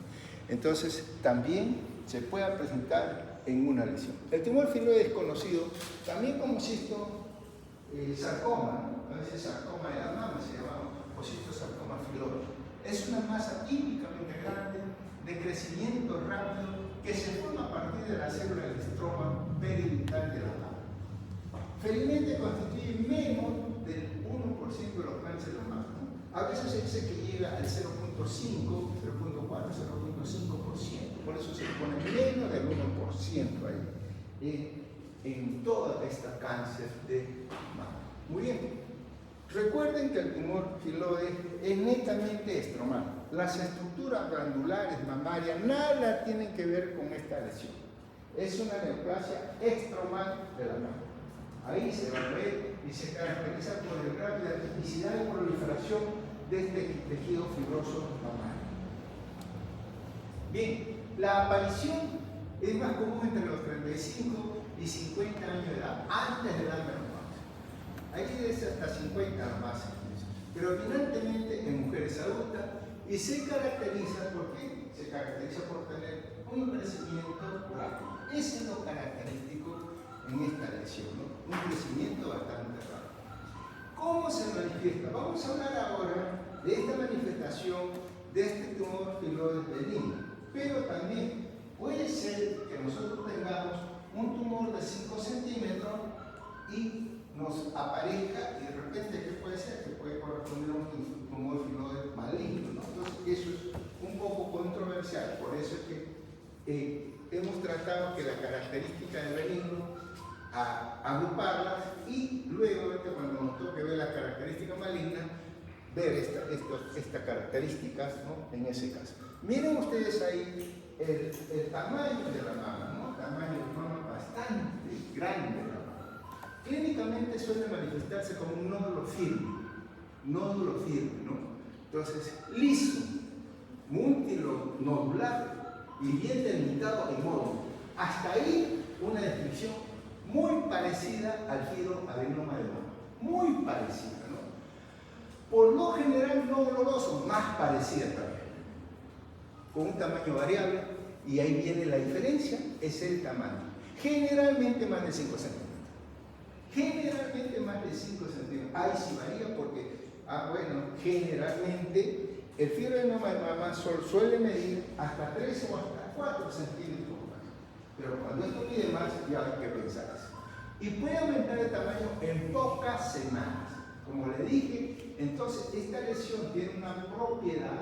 Speaker 1: Entonces, también se puede presentar en una lesión. El tumor filoide es conocido también como sarcoma, ¿no? A veces sarcoma de la mama se llama cistosarcoma filoide. Es una masa típicamente grande de crecimiento rápido que se forma a partir de la célula del estroma perivital de la mama. Felizmente constituye menos del 1% de los cánceres de mama, ¿no? A veces se dice que llega al 0.5, 0.4, 0.5%. Por eso se pone menos del 1% ahí. En toda esta cáncer de mama. Muy bien. Recuerden que el tumor filoide es netamente estromal. Las estructuras glandulares mamarias nada tienen que ver con esta lesión. Es una neoplasia estromal de la mama. Ahí se va a ver y se caracteriza por el grado de tipicidad y proliferación de este tejido fibroso mamario. Bien, la aparición es más común entre los 35 y 50 años de edad, antes de la menopausia. Ahí es hasta 50 nomás, pero finalmente en mujeres adultas, y se caracteriza por tener un crecimiento rápido. Eso es lo característico en esta lesión, ¿no? Un crecimiento bastante rápido. ¿Cómo se manifiesta? Vamos a hablar ahora de esta manifestación de este tumor filoide benigno, pero también puede ser que nosotros tengamos un tumor de 5 centímetros y nos aparezca, y de repente, ¿qué puede ser? Que puede corresponder a un tumor filoide maligno, ¿no? Entonces, eso es un poco controversial, por eso es que hemos tratado que la característica del benigno, agruparlas, y luego, cuando nos toque ver la característica maligna, ver estas características, ¿no? En ese caso. Miren ustedes ahí el tamaño de la mama, ¿no? Tamaño de mama bastante grande de la mama. Clínicamente suele manifestarse como un nódulo firme, ¿no? Entonces, liso, multinodular y bien delimitado en módulo. Hasta ahí una descripción muy parecida al fibroadenoma de mama, muy parecida, ¿no? Por lo general no doloroso, más parecida también, con un tamaño variable, y ahí viene la diferencia, es el tamaño. Generalmente más de 5 centímetros. Generalmente más de 5 centímetros. Ahí sí varía porque, generalmente el fibroadenoma de mama suele medir hasta 3 o hasta 4 centímetros más. Pero cuando esto mide más, ya hay que pensar eso. Y puede aumentar el tamaño en pocas semanas. Como le dije, entonces esta lesión tiene una propiedad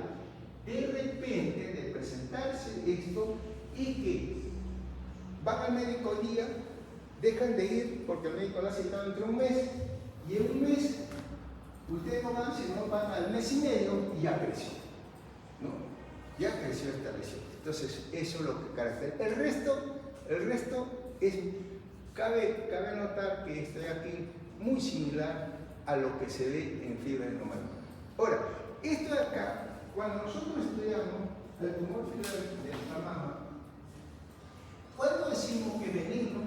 Speaker 1: de repente de presentarse esto y que van al médico hoy día, dejan de ir porque el médico lo ha citado entre un mes, y en un mes ustedes no van, sino van al mes y medio y ya creció, ¿no? Ya creció esta lesión. Entonces eso es lo que caracteriza. El resto es, cabe notar que esto de aquí muy similar a lo que se ve en fibroadenoma. Ahora, esto de acá, cuando nosotros estudiamos el tumor fibroadenoma de la mama, ¿cuándo decimos que benigno?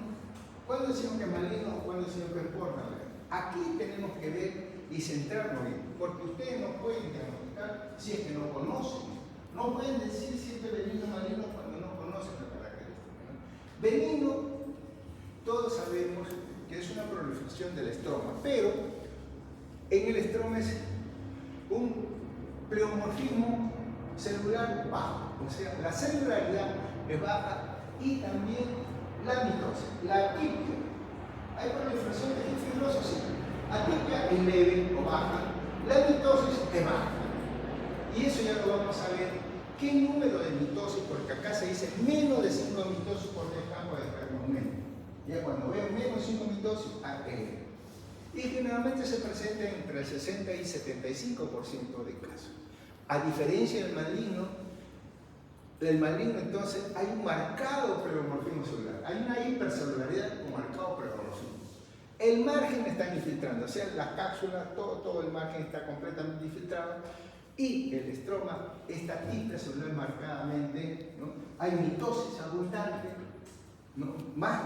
Speaker 1: ¿Cuándo decimos que maligno? ¿Cuándo decimos que es borderline? Aquí tenemos que ver y centrarnos bien, porque ustedes no pueden diagnosticar si es que no conocen. No pueden decir si es benigno o maligno cuando no conocen la característica, ¿no? Benigno, todos sabemos que es una proliferación del estroma, pero en el estroma es un pleomorfismo celular bajo, o sea, la celularidad es baja y también la mitosis, la atipia. Hay proliferación de fibrosos, sí. Atipia es leve o baja, la mitosis es baja. Y eso ya lo vamos a ver. ¿Qué número de mitosis? Porque acá se dice menos de 5 mitosis por campo de aumento. Ya cuando veo menos de 5 mitosis, y generalmente se presenta entre el 60 y 75% de casos. A diferencia del maligno entonces hay un marcado pleomorfismo celular, hay una hipercelularidad con marcado pleomorfismo. El margen está infiltrando, o sea, la cápsula, todo el margen está completamente infiltrado, y el estroma está hipercelular marcadamente, ¿no? Hay mitosis abundante, ¿no? Más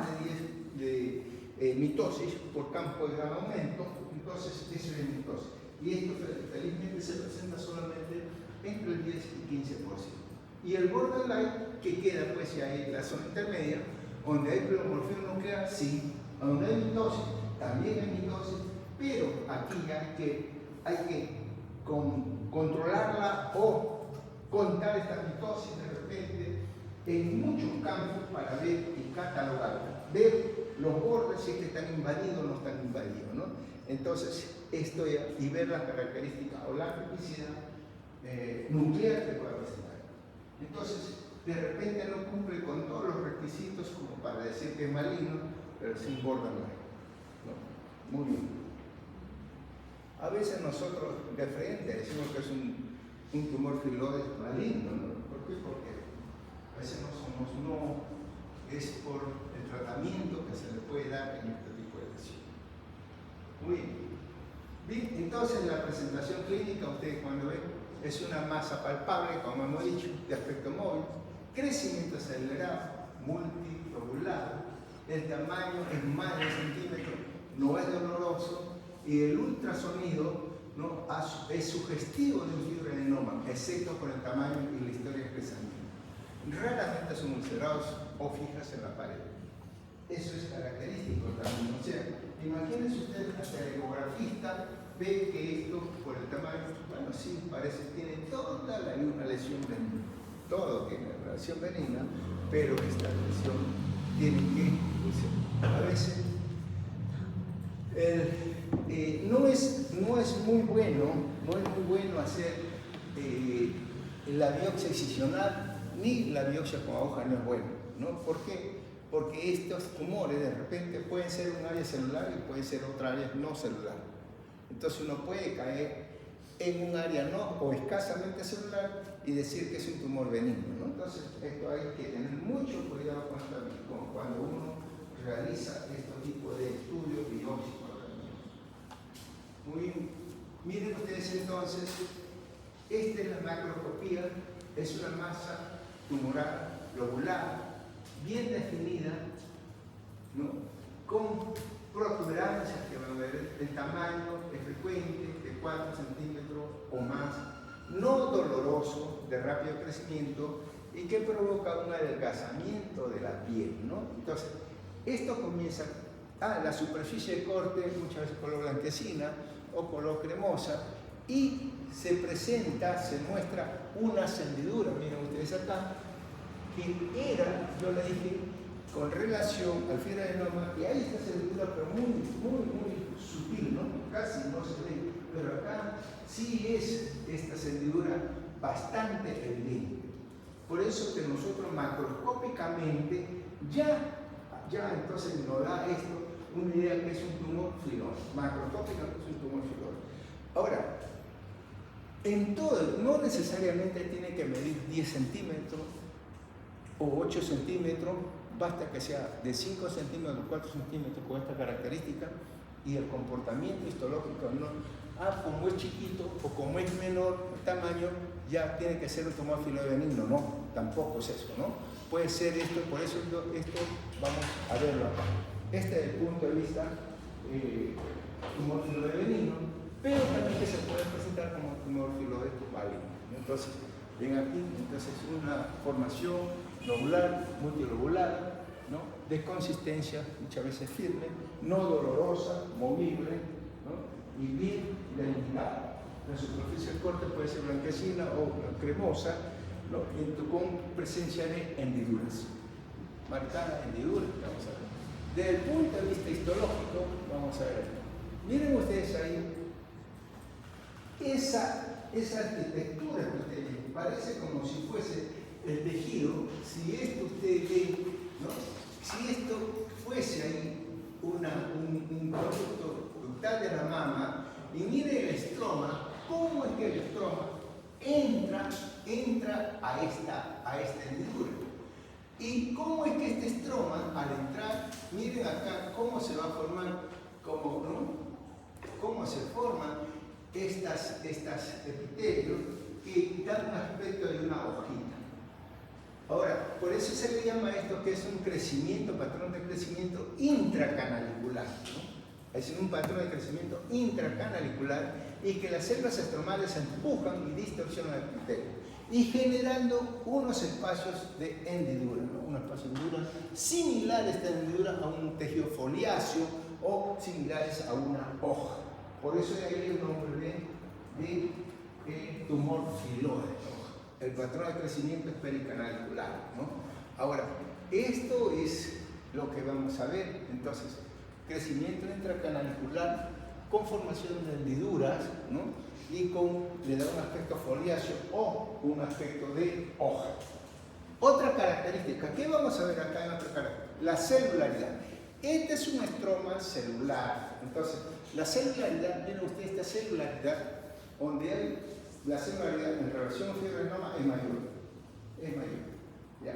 Speaker 1: de 10 mitosis por campo de gran aumento, entonces eso es mitosis. Y esto felizmente se presenta solamente entre el 10 y 15%. Y el borderline que queda, pues ya hay la zona intermedia, donde hay pleomorfismo nuclear, sí, donde hay mitosis, también hay mitosis, pero aquí hay que controlarla o contar esta mitosis de repente en muchos campos para ver y catalogar, ver los bordes si es que están invadidos o no están invadidos, ¿no? Entonces, esto ya, y ver las características o la tipicidad nuclear que puede presentar. Entonces, de repente no cumple con todos los requisitos como para decir que es maligno, pero sin borderline, ¿no? Muy bien. A veces nosotros de frente decimos que es un tumor filoide maligno, ¿no? ¿Por qué? Porque a veces no es por el tratamiento que se le puede dar en este tipo de lesión. Muy bien. Bien, entonces la presentación clínica, ustedes cuando ven, es una masa palpable, como hemos dicho, de aspecto móvil, crecimiento acelerado, multilobulado, el tamaño es más de centímetro, no es doloroso, y el ultrasonido, ¿no?, es sugestivo de un fibroadenoma, excepto por el tamaño y la historia sanguínea. Raramente son ulcerados o fijas en la pared. Eso es característico también. O sea, imagínense ustedes, hasta el ecografista ve que esto, por el tamaño, bueno, sí, parece que tiene toda una lesión benigna. Todo tiene una lesión benigna, pero esta lesión tiene que, a veces, no es muy bueno hacer la biopsia excisional, ni la biopsia con aguja no es bueno, ¿no? ¿Por qué? Porque estos tumores de repente pueden ser un área celular y pueden ser otra área no celular. Entonces uno puede caer en un área no o escasamente celular y decir que es un tumor benigno, ¿no? Entonces, esto hay que tener mucho cuidado cuando uno realiza este tipo de estudios biológicos. Muy bien. Miren ustedes entonces, esta es la macroscopía, es una masa tumoral globular, bien definida, ¿no? Con protuberancias que van a ver el tamaño es frecuente, de 4 centímetros o más, no doloroso, de rápido crecimiento y que provoca un adelgazamiento de la piel, ¿no? Entonces, esto comienza la superficie de corte, muchas veces color blanquecina o color cremosa, y se presenta, se muestra una hendidura, miren ustedes acá, que era, yo le dije, con relación al fibroadenoma, y ahí está esa hendidura, pero muy sutil, ¿no? Casi no se ve, pero acá sí es esta hendidura bastante evidente. Por eso que nosotros macroscópicamente ya entonces nos da esto una idea que es un tumor filoso, macroscópicamente es un tumor filoso. Ahora, en todo, no necesariamente tiene que medir 10 centímetros o 8 centímetros, basta que sea de 5 centímetros o 4 centímetros con esta característica y el comportamiento histológico, ¿no? Como es chiquito o como es menor el tamaño, ya tiene que ser un tumor filobenigno, no, tampoco es eso, ¿no? Puede ser esto, por eso esto vamos a verlo acá. Este es el punto de vista tumor filobenigno, pero también que se puede presentar como tumor filobenigno. Entonces, ven aquí, entonces una formación lobular, multilobular, ¿no? De consistencia muchas veces firme, no dolorosa, movible, ¿no? Y bien delimitada. La superficie del corte puede ser blanquecina o cremosa, ¿no? Con presencia de hendiduras. Marcada hendidura, vamos a ver. Desde el punto de vista histológico, vamos a ver. Miren ustedes ahí, esa arquitectura que ustedes ven, parece como si fuese el tejido, si esto ustedes ven, ¿no? Si esto fuese ahí un producto ductal de la mama, y miren el estroma, cómo es que el estroma entra a esta hendidura. Y cómo es que este estroma, al entrar, miren acá cómo se va a formar, cómo se forman estas epitelios que dan un aspecto de una hojita. Ahora, por eso se le llama esto que es un patrón de crecimiento intracanalicular, ¿no? Es un patrón de crecimiento intracanalicular y que las células estromales empujan y distorsionan el epitelio y generando unos espacios de hendidura, ¿no? Unos espacios de hendidura similares a hendidura a un tejido foliáceo o similares a una hoja. Por eso de ahí el nombre de tumor filógeno. El patrón de crecimiento es pericanalicular, ¿no? Ahora, esto es lo que vamos a ver. Entonces, crecimiento intracanalicular con formación de hendiduras, ¿no? Y le da un aspecto foliáceo o un aspecto de hoja. Otra característica, ¿qué vamos a ver acá en otra característica? La celularidad. Este es un estroma celular. Entonces, la celularidad, miren ustedes esta celularidad, donde hay la celularidad en relación al fibroadenoma es mayor. Es mayor. ¿Ya?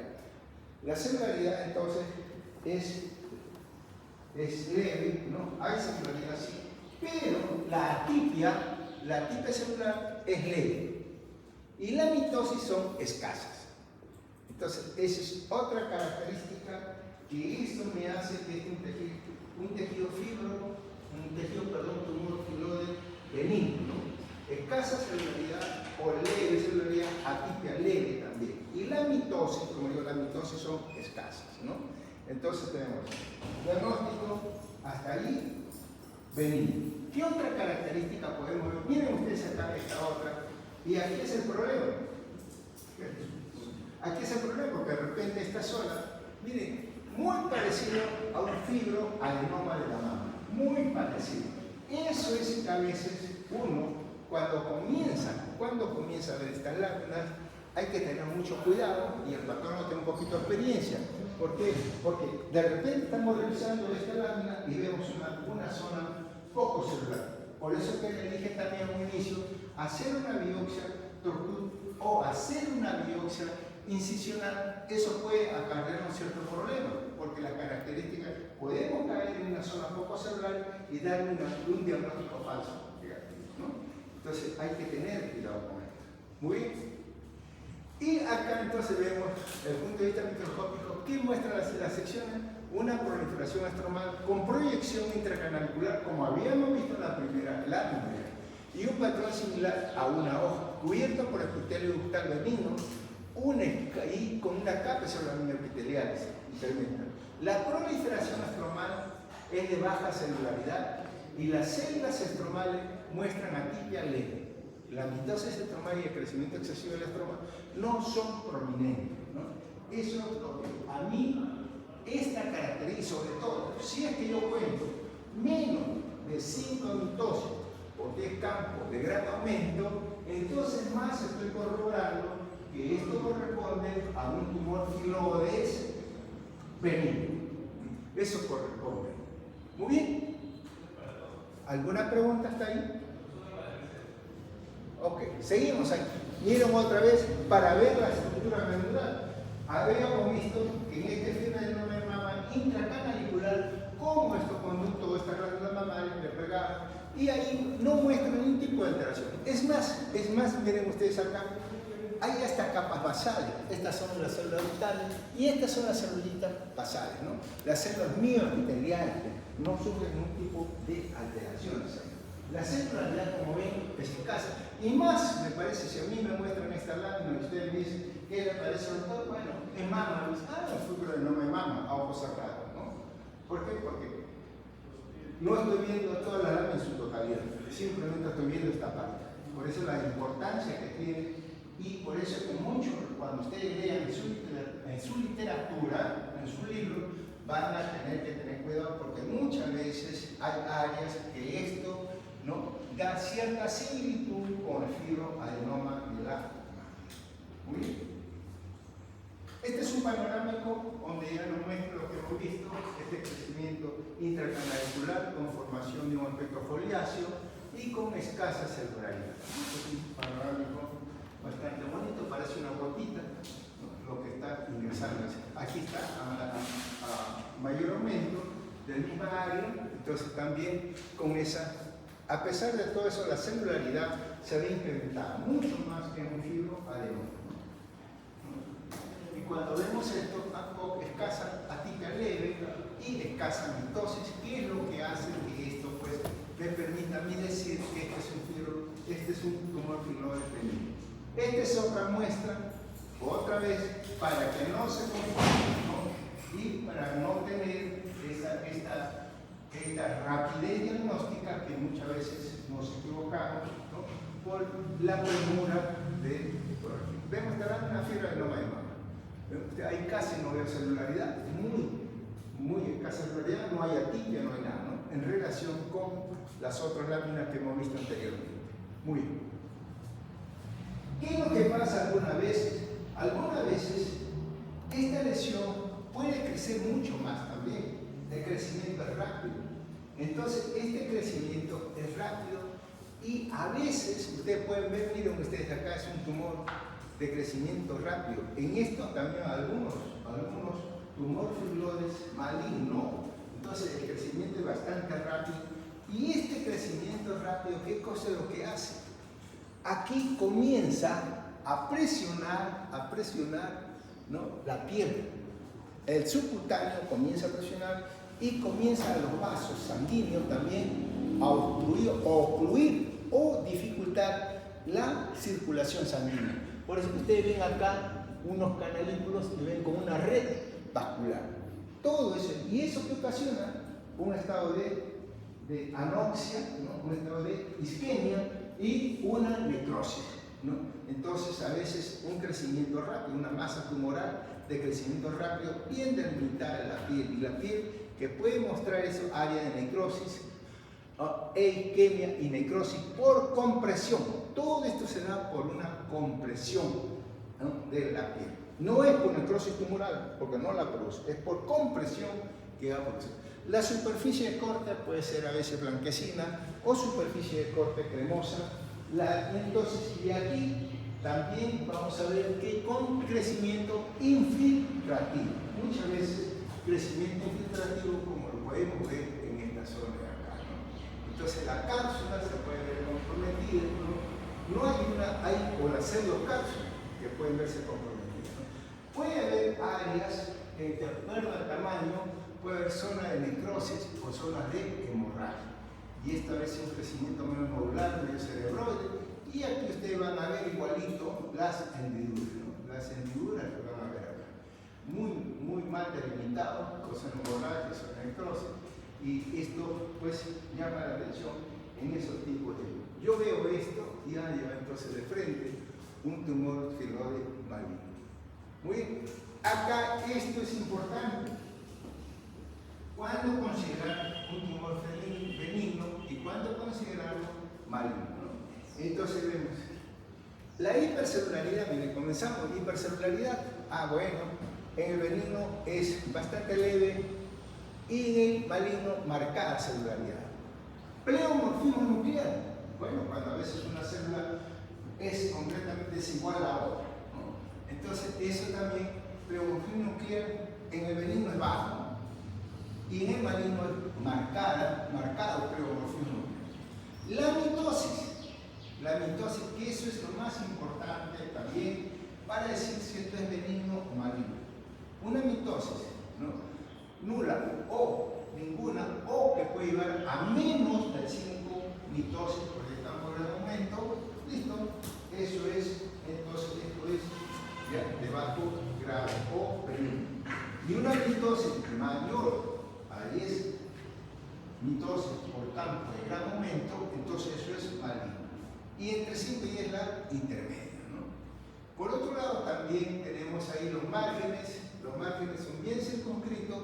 Speaker 1: La celularidad entonces es leve, ¿no? Hay celularidad sí, pero la atipia celular es leve y la mitosis son escasas. Entonces, esa es otra característica que esto me hace que un tejido tumor filoide benigno, ¿no? Escasa celularidad o leve celularidad, atipia leve también. Y la mitosis, como digo, las mitosis son escasas, ¿no? Entonces tenemos diagnóstico hasta ahí benigno. ¿Qué otra característica podemos ver? Miren ustedes acá esta otra. Y aquí es el problema. Aquí es el problema porque de repente esta zona, miren, muy parecido a un fibroadenoma de la mama. Muy parecido. Eso es que a veces uno, cuando comienza a ver estas láminas, hay que tener mucho cuidado y el patólogo tiene un poquito de experiencia. ¿Por qué? Porque de repente estamos revisando esta lámina y vemos una zona poco celular. Por eso que le dije también a un inicio, hacer una biopsia o hacer una biopsia incisional, eso puede acarrear un cierto problema, porque las características, podemos caer en una zona poco celular y dar un diagnóstico falso, ¿no? Entonces hay que tener cuidado con esto. Muy bien. Y acá entonces vemos, desde el punto de vista microscópico, ¿qué muestran las secciones? Una proliferación estromal con proyección intracanalicular, como habíamos visto en la primera lámina, y un patrón similar a una hoja, cubierta por epitelio ductal benigno, y con una capa sobre las epiteliales intermedia. La proliferación estromal es de baja celularidad y las células estromales muestran atipia leve. La mitosis estromal y el crecimiento excesivo del estroma no son prominentes, ¿no? Eso es lo que a mí, esta característica, sobre todo, si es que yo cuento menos de 5 mitosis, porque es campo de gran aumento, entonces más estoy corroborando que esto corresponde a un tumor filodes benigno. Eso corresponde. Muy bien. ¿Alguna pregunta hasta ahí? Ok, seguimos aquí. Miren otra vez para ver la estructura glandular. Habíamos visto que en este fenómeno de mama intracanalicular, cómo estos conductos o estas glándulas mamarias le pegaban, y ahí no muestran ningún tipo de alteración. Es más, miren ustedes acá, hay estas capas basales. Estas son las células ductales y estas son las celulitas basales, ¿no? Las células mioepiteliales no sufren ningún tipo de alteraciones. La célula ya, como ven, es escasa. Y más, me parece, si a mí me muestran esta lámina y ustedes me dicen que le parece doctor, bueno, en mama, el flujo de no me mama, a ojos cerrados, ¿no? ¿Por qué? Porque no estoy viendo toda la lámina en su totalidad, simplemente estoy viendo esta parte. Por eso la importancia que tiene, y por eso que muchos, cuando ustedes lean en su literatura, en su libro, van a tener que tener cuidado porque muchas veces hay áreas que esto no da cierta similitud con el fibroadenoma de la mama. Muy bien. Este es un panorámico donde ya nos muestra lo que hemos visto, este crecimiento intracanalicular con formación de un aspecto foliáceo y con escasa celularidad. Este es un panorámico bastante bonito, parece una gotita, ¿no? Lo que está ingresando. Aquí está a mayor aumento del mismo área, entonces también con esa, a pesar de todo eso, la celularidad se ve incrementada mucho más que en un fibroadenoma. Y cuando vemos esto, escasa atipia leve y escasa mitosis, ¿qué es lo que hace que esto pues me permita a mí decir que este es un tumor filoide benigno? Esta es otra muestra, otra vez, para que no se confunda, ¿no? Y para no tener esta rapidez diagnóstica que muchas veces nos equivocamos, ¿no? Por la premura de, por aquí. Vemos que hay una fibroadenoma de mama. Hay casi no veo celularidad, muy escasa celularidad, no hay atipia, no hay nada, ¿no? En relación con las otras láminas que hemos visto anteriormente. Muy bien. ¿Qué es lo que pasa algunas veces? Algunas veces esta lesión puede crecer mucho más también. El crecimiento es rápido. Entonces, este crecimiento es rápido y a veces, ustedes pueden ver, miren ustedes acá, es un tumor de crecimiento rápido. En esto también algunos tumores filoides malignos. Entonces, el crecimiento es bastante rápido. Y este crecimiento rápido, ¿qué cosa es lo que hace? Aquí comienza a presionar, ¿no? La piel. El subcutáneo comienza a presionar y comienzan los vasos sanguíneos también a ocluir o dificultar la circulación sanguínea. Por eso ustedes ven acá unos canalículos y ven como una red vascular. Todo eso, y eso que ocasiona un estado de anoxia, ¿no? Un estado de isquemia y una necrosis, ¿no? Entonces, a veces un crecimiento rápido, una masa tumoral de crecimiento rápido bien delimitada en la piel, y la piel que puede mostrar eso, área de necrosis, isquemia y necrosis por compresión. Todo esto se da por una compresión, ¿no? De la piel. No es por necrosis tumoral, porque no la produce, es por compresión que da por eso. La superficie de corte puede ser a veces blanquecina o superficie de corte cremosa Entonces, y aquí también vamos a ver que con crecimiento infiltrativo. Muchas veces crecimiento infiltrativo, como lo podemos ver en esta zona de acá, ¿no? Entonces la cápsula se puede ver comprometida, no hay o las pseudocápsulas que pueden verse comprometidas, ¿no? Puede haber áreas que, de acuerdo al tamaño, puede haber zonas de necrosis o zonas de hemorragia. Y esta vez es un crecimiento menos modular, medio cerebroide. Y aquí ustedes van a ver igualito las hendiduras, ¿no? Las hendiduras que van a ver acá. Muy mal delimitado, cosas hemorragias, zonas de necrosis. Y esto pues llama la atención en esos tipos de... Yo veo esto y lleva entonces de frente un tumor fibroide maligno. Muy bien. Acá esto es importante. ¿Cuándo considerar un tumor benigno y cuándo considerarlo maligno? Entonces vemos la hipercelularidad. Miren, comenzamos. Hipercelularidad. Bueno, en el benigno es bastante leve y en el maligno marcada celularidad. Pleomorfismo nuclear. Bueno, cuando a veces una célula es completamente desigual a otra, ¿no? Entonces, eso también, pleomorfismo nuclear en el benigno es bajo y en el maligno es marcado pleomorfismo nuclear. La mitosis, que eso es lo más importante también para decir si esto es benigno o maligno. Una mitosis, ¿no?, nula o ninguna, o que puede llevar a menos de 5 mitosis, porque estamos en el momento, listo, eso es, entonces esto es ya de bajo grado o benigno. Y una mitosis mayor a 10 mitosis por campo de gran aumento, entonces eso es maligno. Y entre 5 y 10 la intermedia, ¿no? Por otro lado, también tenemos ahí los márgenes son bien circunscritos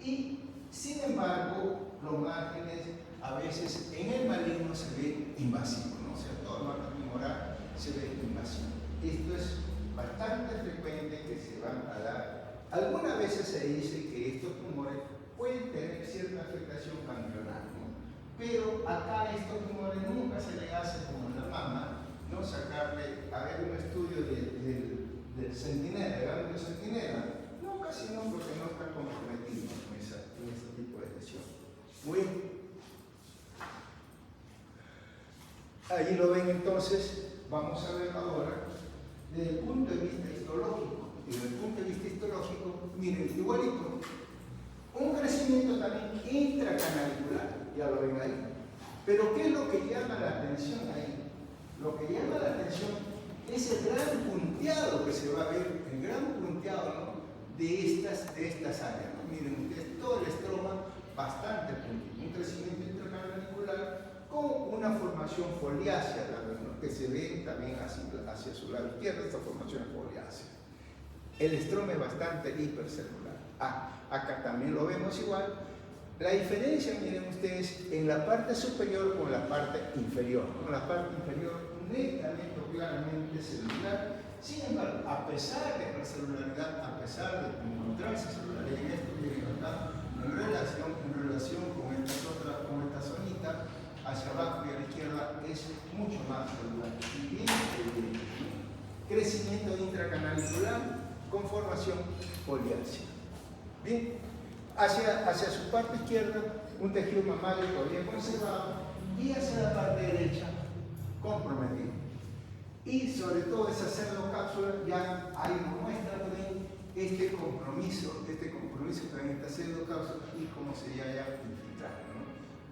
Speaker 1: y, sin embargo, los márgenes a veces en el maligno se ve invasivo, ¿no? O sea, todo el margen tumoral se ve invasivo. Esto es bastante frecuente que se van a dar. Algunas veces se dice que estos tumores pueden tener cierta afectación ganglionar, ¿no? Pero acá a estos tumores nunca se le hace como en la mama, ¿no? Sacarle, a ver un estudio del centinela, del ganglio centinela, no, casi no, porque no está comprometido en ese tipo de lesión. Muy bien. Ahí lo ven entonces, vamos a ver ahora desde el punto de vista histológico. Y desde el punto de vista histológico, miren, igualito, un crecimiento también intracanalicular, ya lo ven ahí. Pero ¿qué es lo que llama la atención ahí? Lo que llama la atención es el gran punteado que se va a ver, el gran punteado, ¿no?, de estas áreas, ¿no? Miren ustedes, todo el estroma bastante puntido, un crecimiento intracanalicular con una formación foliácea también, ¿no?, que se ve también hacia su lado izquierdo, esta formación foliácea. El estroma es bastante hipercelular. Acá también lo vemos igual. La diferencia, miren ustedes, en la parte superior con la parte inferior. Con la parte inferior netamente o claramente celular. Sin embargo, a pesar de la celularidad, a pesar de encontrarse celularidad en esto, miren acá, en relación con esta zonita, hacia abajo y a la izquierda es mucho más celular. Y bien, crecimiento intracanalicular con formación foliácea. Bien, hacia su parte izquierda, un tejido mamario todavía conservado, y hacia la parte derecha, comprometido. Y sobre todo esa pseudocápsula ya ahí nos muestra también este compromiso con esta pseudocápsula y cómo se haya infiltrado, ¿no?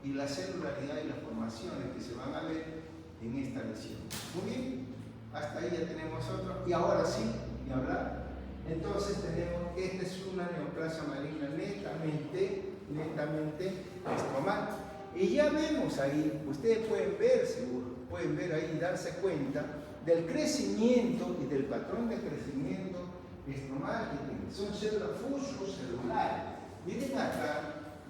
Speaker 1: Y la celularidad y las formaciones que se van a ver en esta lesión. Muy bien, hasta ahí ya tenemos otro. Y ahora sí, ni hablar. Entonces tenemos, esta es una neoplasia maligna netamente estromal. Y ya vemos ahí, ustedes pueden ver, seguro, pueden ver ahí y darse cuenta del crecimiento y del patrón de crecimiento estromal que tiene. Son células fusocelulares. Miren acá,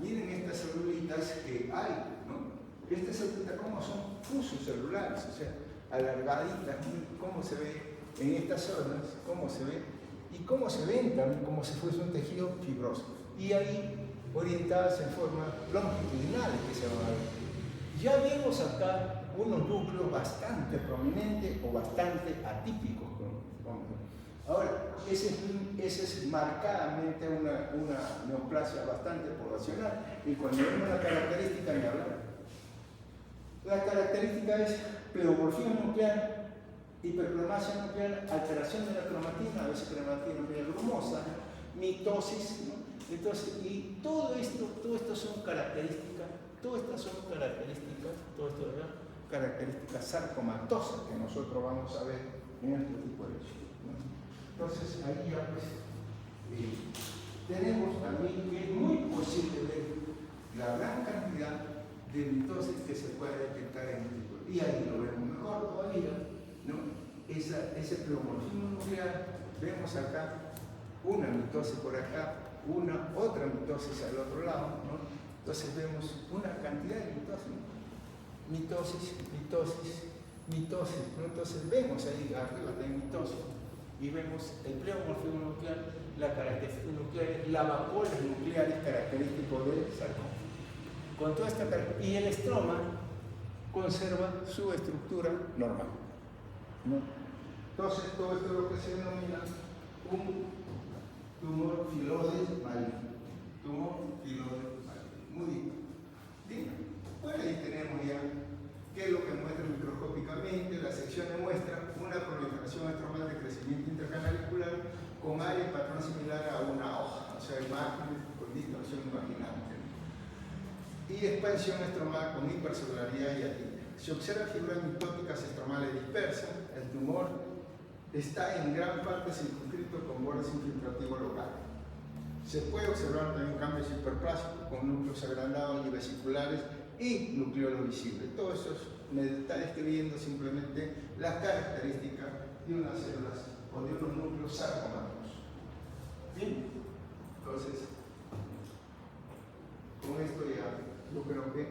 Speaker 1: miren estas celulitas que hay, ¿no? Estas celulitas como son fusocelulares, o sea, alargaditas, cómo se ve en estas zonas, cómo se ve y cómo se ven también como si fuese un tejido fibroso. Y ahí orientadas en forma longitudinales que se van a ver. Ya vemos acá unos núcleos bastante bastante prominente o bastante atípico. Ahora, ese es marcadamente una neoplasia bastante poblacional, y cuando vemos la característica ni hablar. La característica es pleomorfismo nuclear, hiperplasia nuclear, alteración de la cromatina, a veces cromatina media grumosa, mitosis, ¿no? Entonces, y todo esto son características, todas estas son características, todo esto de características sarcomatosas que nosotros vamos a ver en este tipo de estudios, ¿no? Entonces, ahí ya pues tenemos también que es muy posible ver la gran cantidad de mitosis que se puede detectar en este tipo. Y ahí lo vemos mejor todavía, ¿no? Ese pleomorfismo nuclear, vemos acá una mitosis por acá, otra mitosis al otro lado, ¿no? Entonces vemos una cantidad de mitosis, ¿no? Entonces vemos ahí arriba de mitosis y vemos el pleomorfismo nuclear, la característica nuclear, la vapores nucleares característico del sarcoma. Con toda esta y el estroma conserva su estructura normal, ¿no? Entonces todo esto es lo que se denomina un tumor filodes maligno. Muy bien. Bueno, ahí tenemos ya qué es lo que muestra microscópicamente. La sección muestra una proliferación estromal de crecimiento intracanalicular con área y patrón similar a una hoja, o sea, imagen con distorsión imaginable. Y expansión estromal con hipercelularidad y atipia. Se observan figuras mitóticas estromales dispersas. El tumor está en gran parte circunscrito con bordes infiltrativos locales. Se puede observar también cambios hiperplásicos con núcleos agrandados y vesiculares y nucleolos visibles. Todo eso me está describiendo simplemente las características de unas células o de unos núcleos sarcomatosos. Bien, entonces, con esto ya yo creo que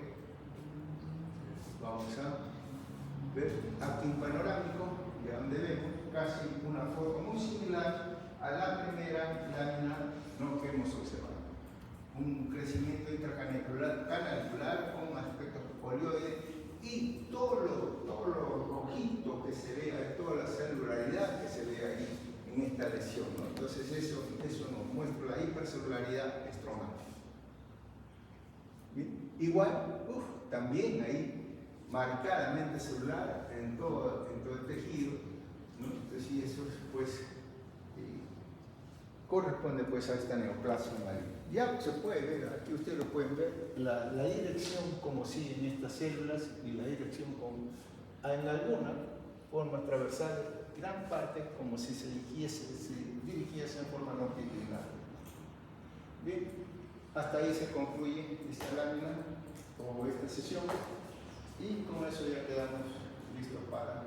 Speaker 1: vamos a ver aquí en panorámico, de donde vemos casi una foto muy similar a la primera lámina, ¿no?, que hemos observado. Un crecimiento intracanalicular con aspectos polioides y todo lo rojito que se vea, toda la celularidad que se ve ahí en esta lesión, ¿no? Entonces eso nos muestra la hipercelularidad estromal. ¿Bien? Igual, también ahí marcadamente celular en todo el tejido, ¿no? Entonces, y eso pues corresponde pues a esta neoplasia maligna. Ya se puede ver, aquí ustedes lo pueden ver, la dirección como sigue en estas células y la dirección en alguna forma transversal, gran parte como si se dirigiese en forma longitudinal. Bien, hasta ahí se concluye esta lámina o esta sesión y con eso ya quedamos listos para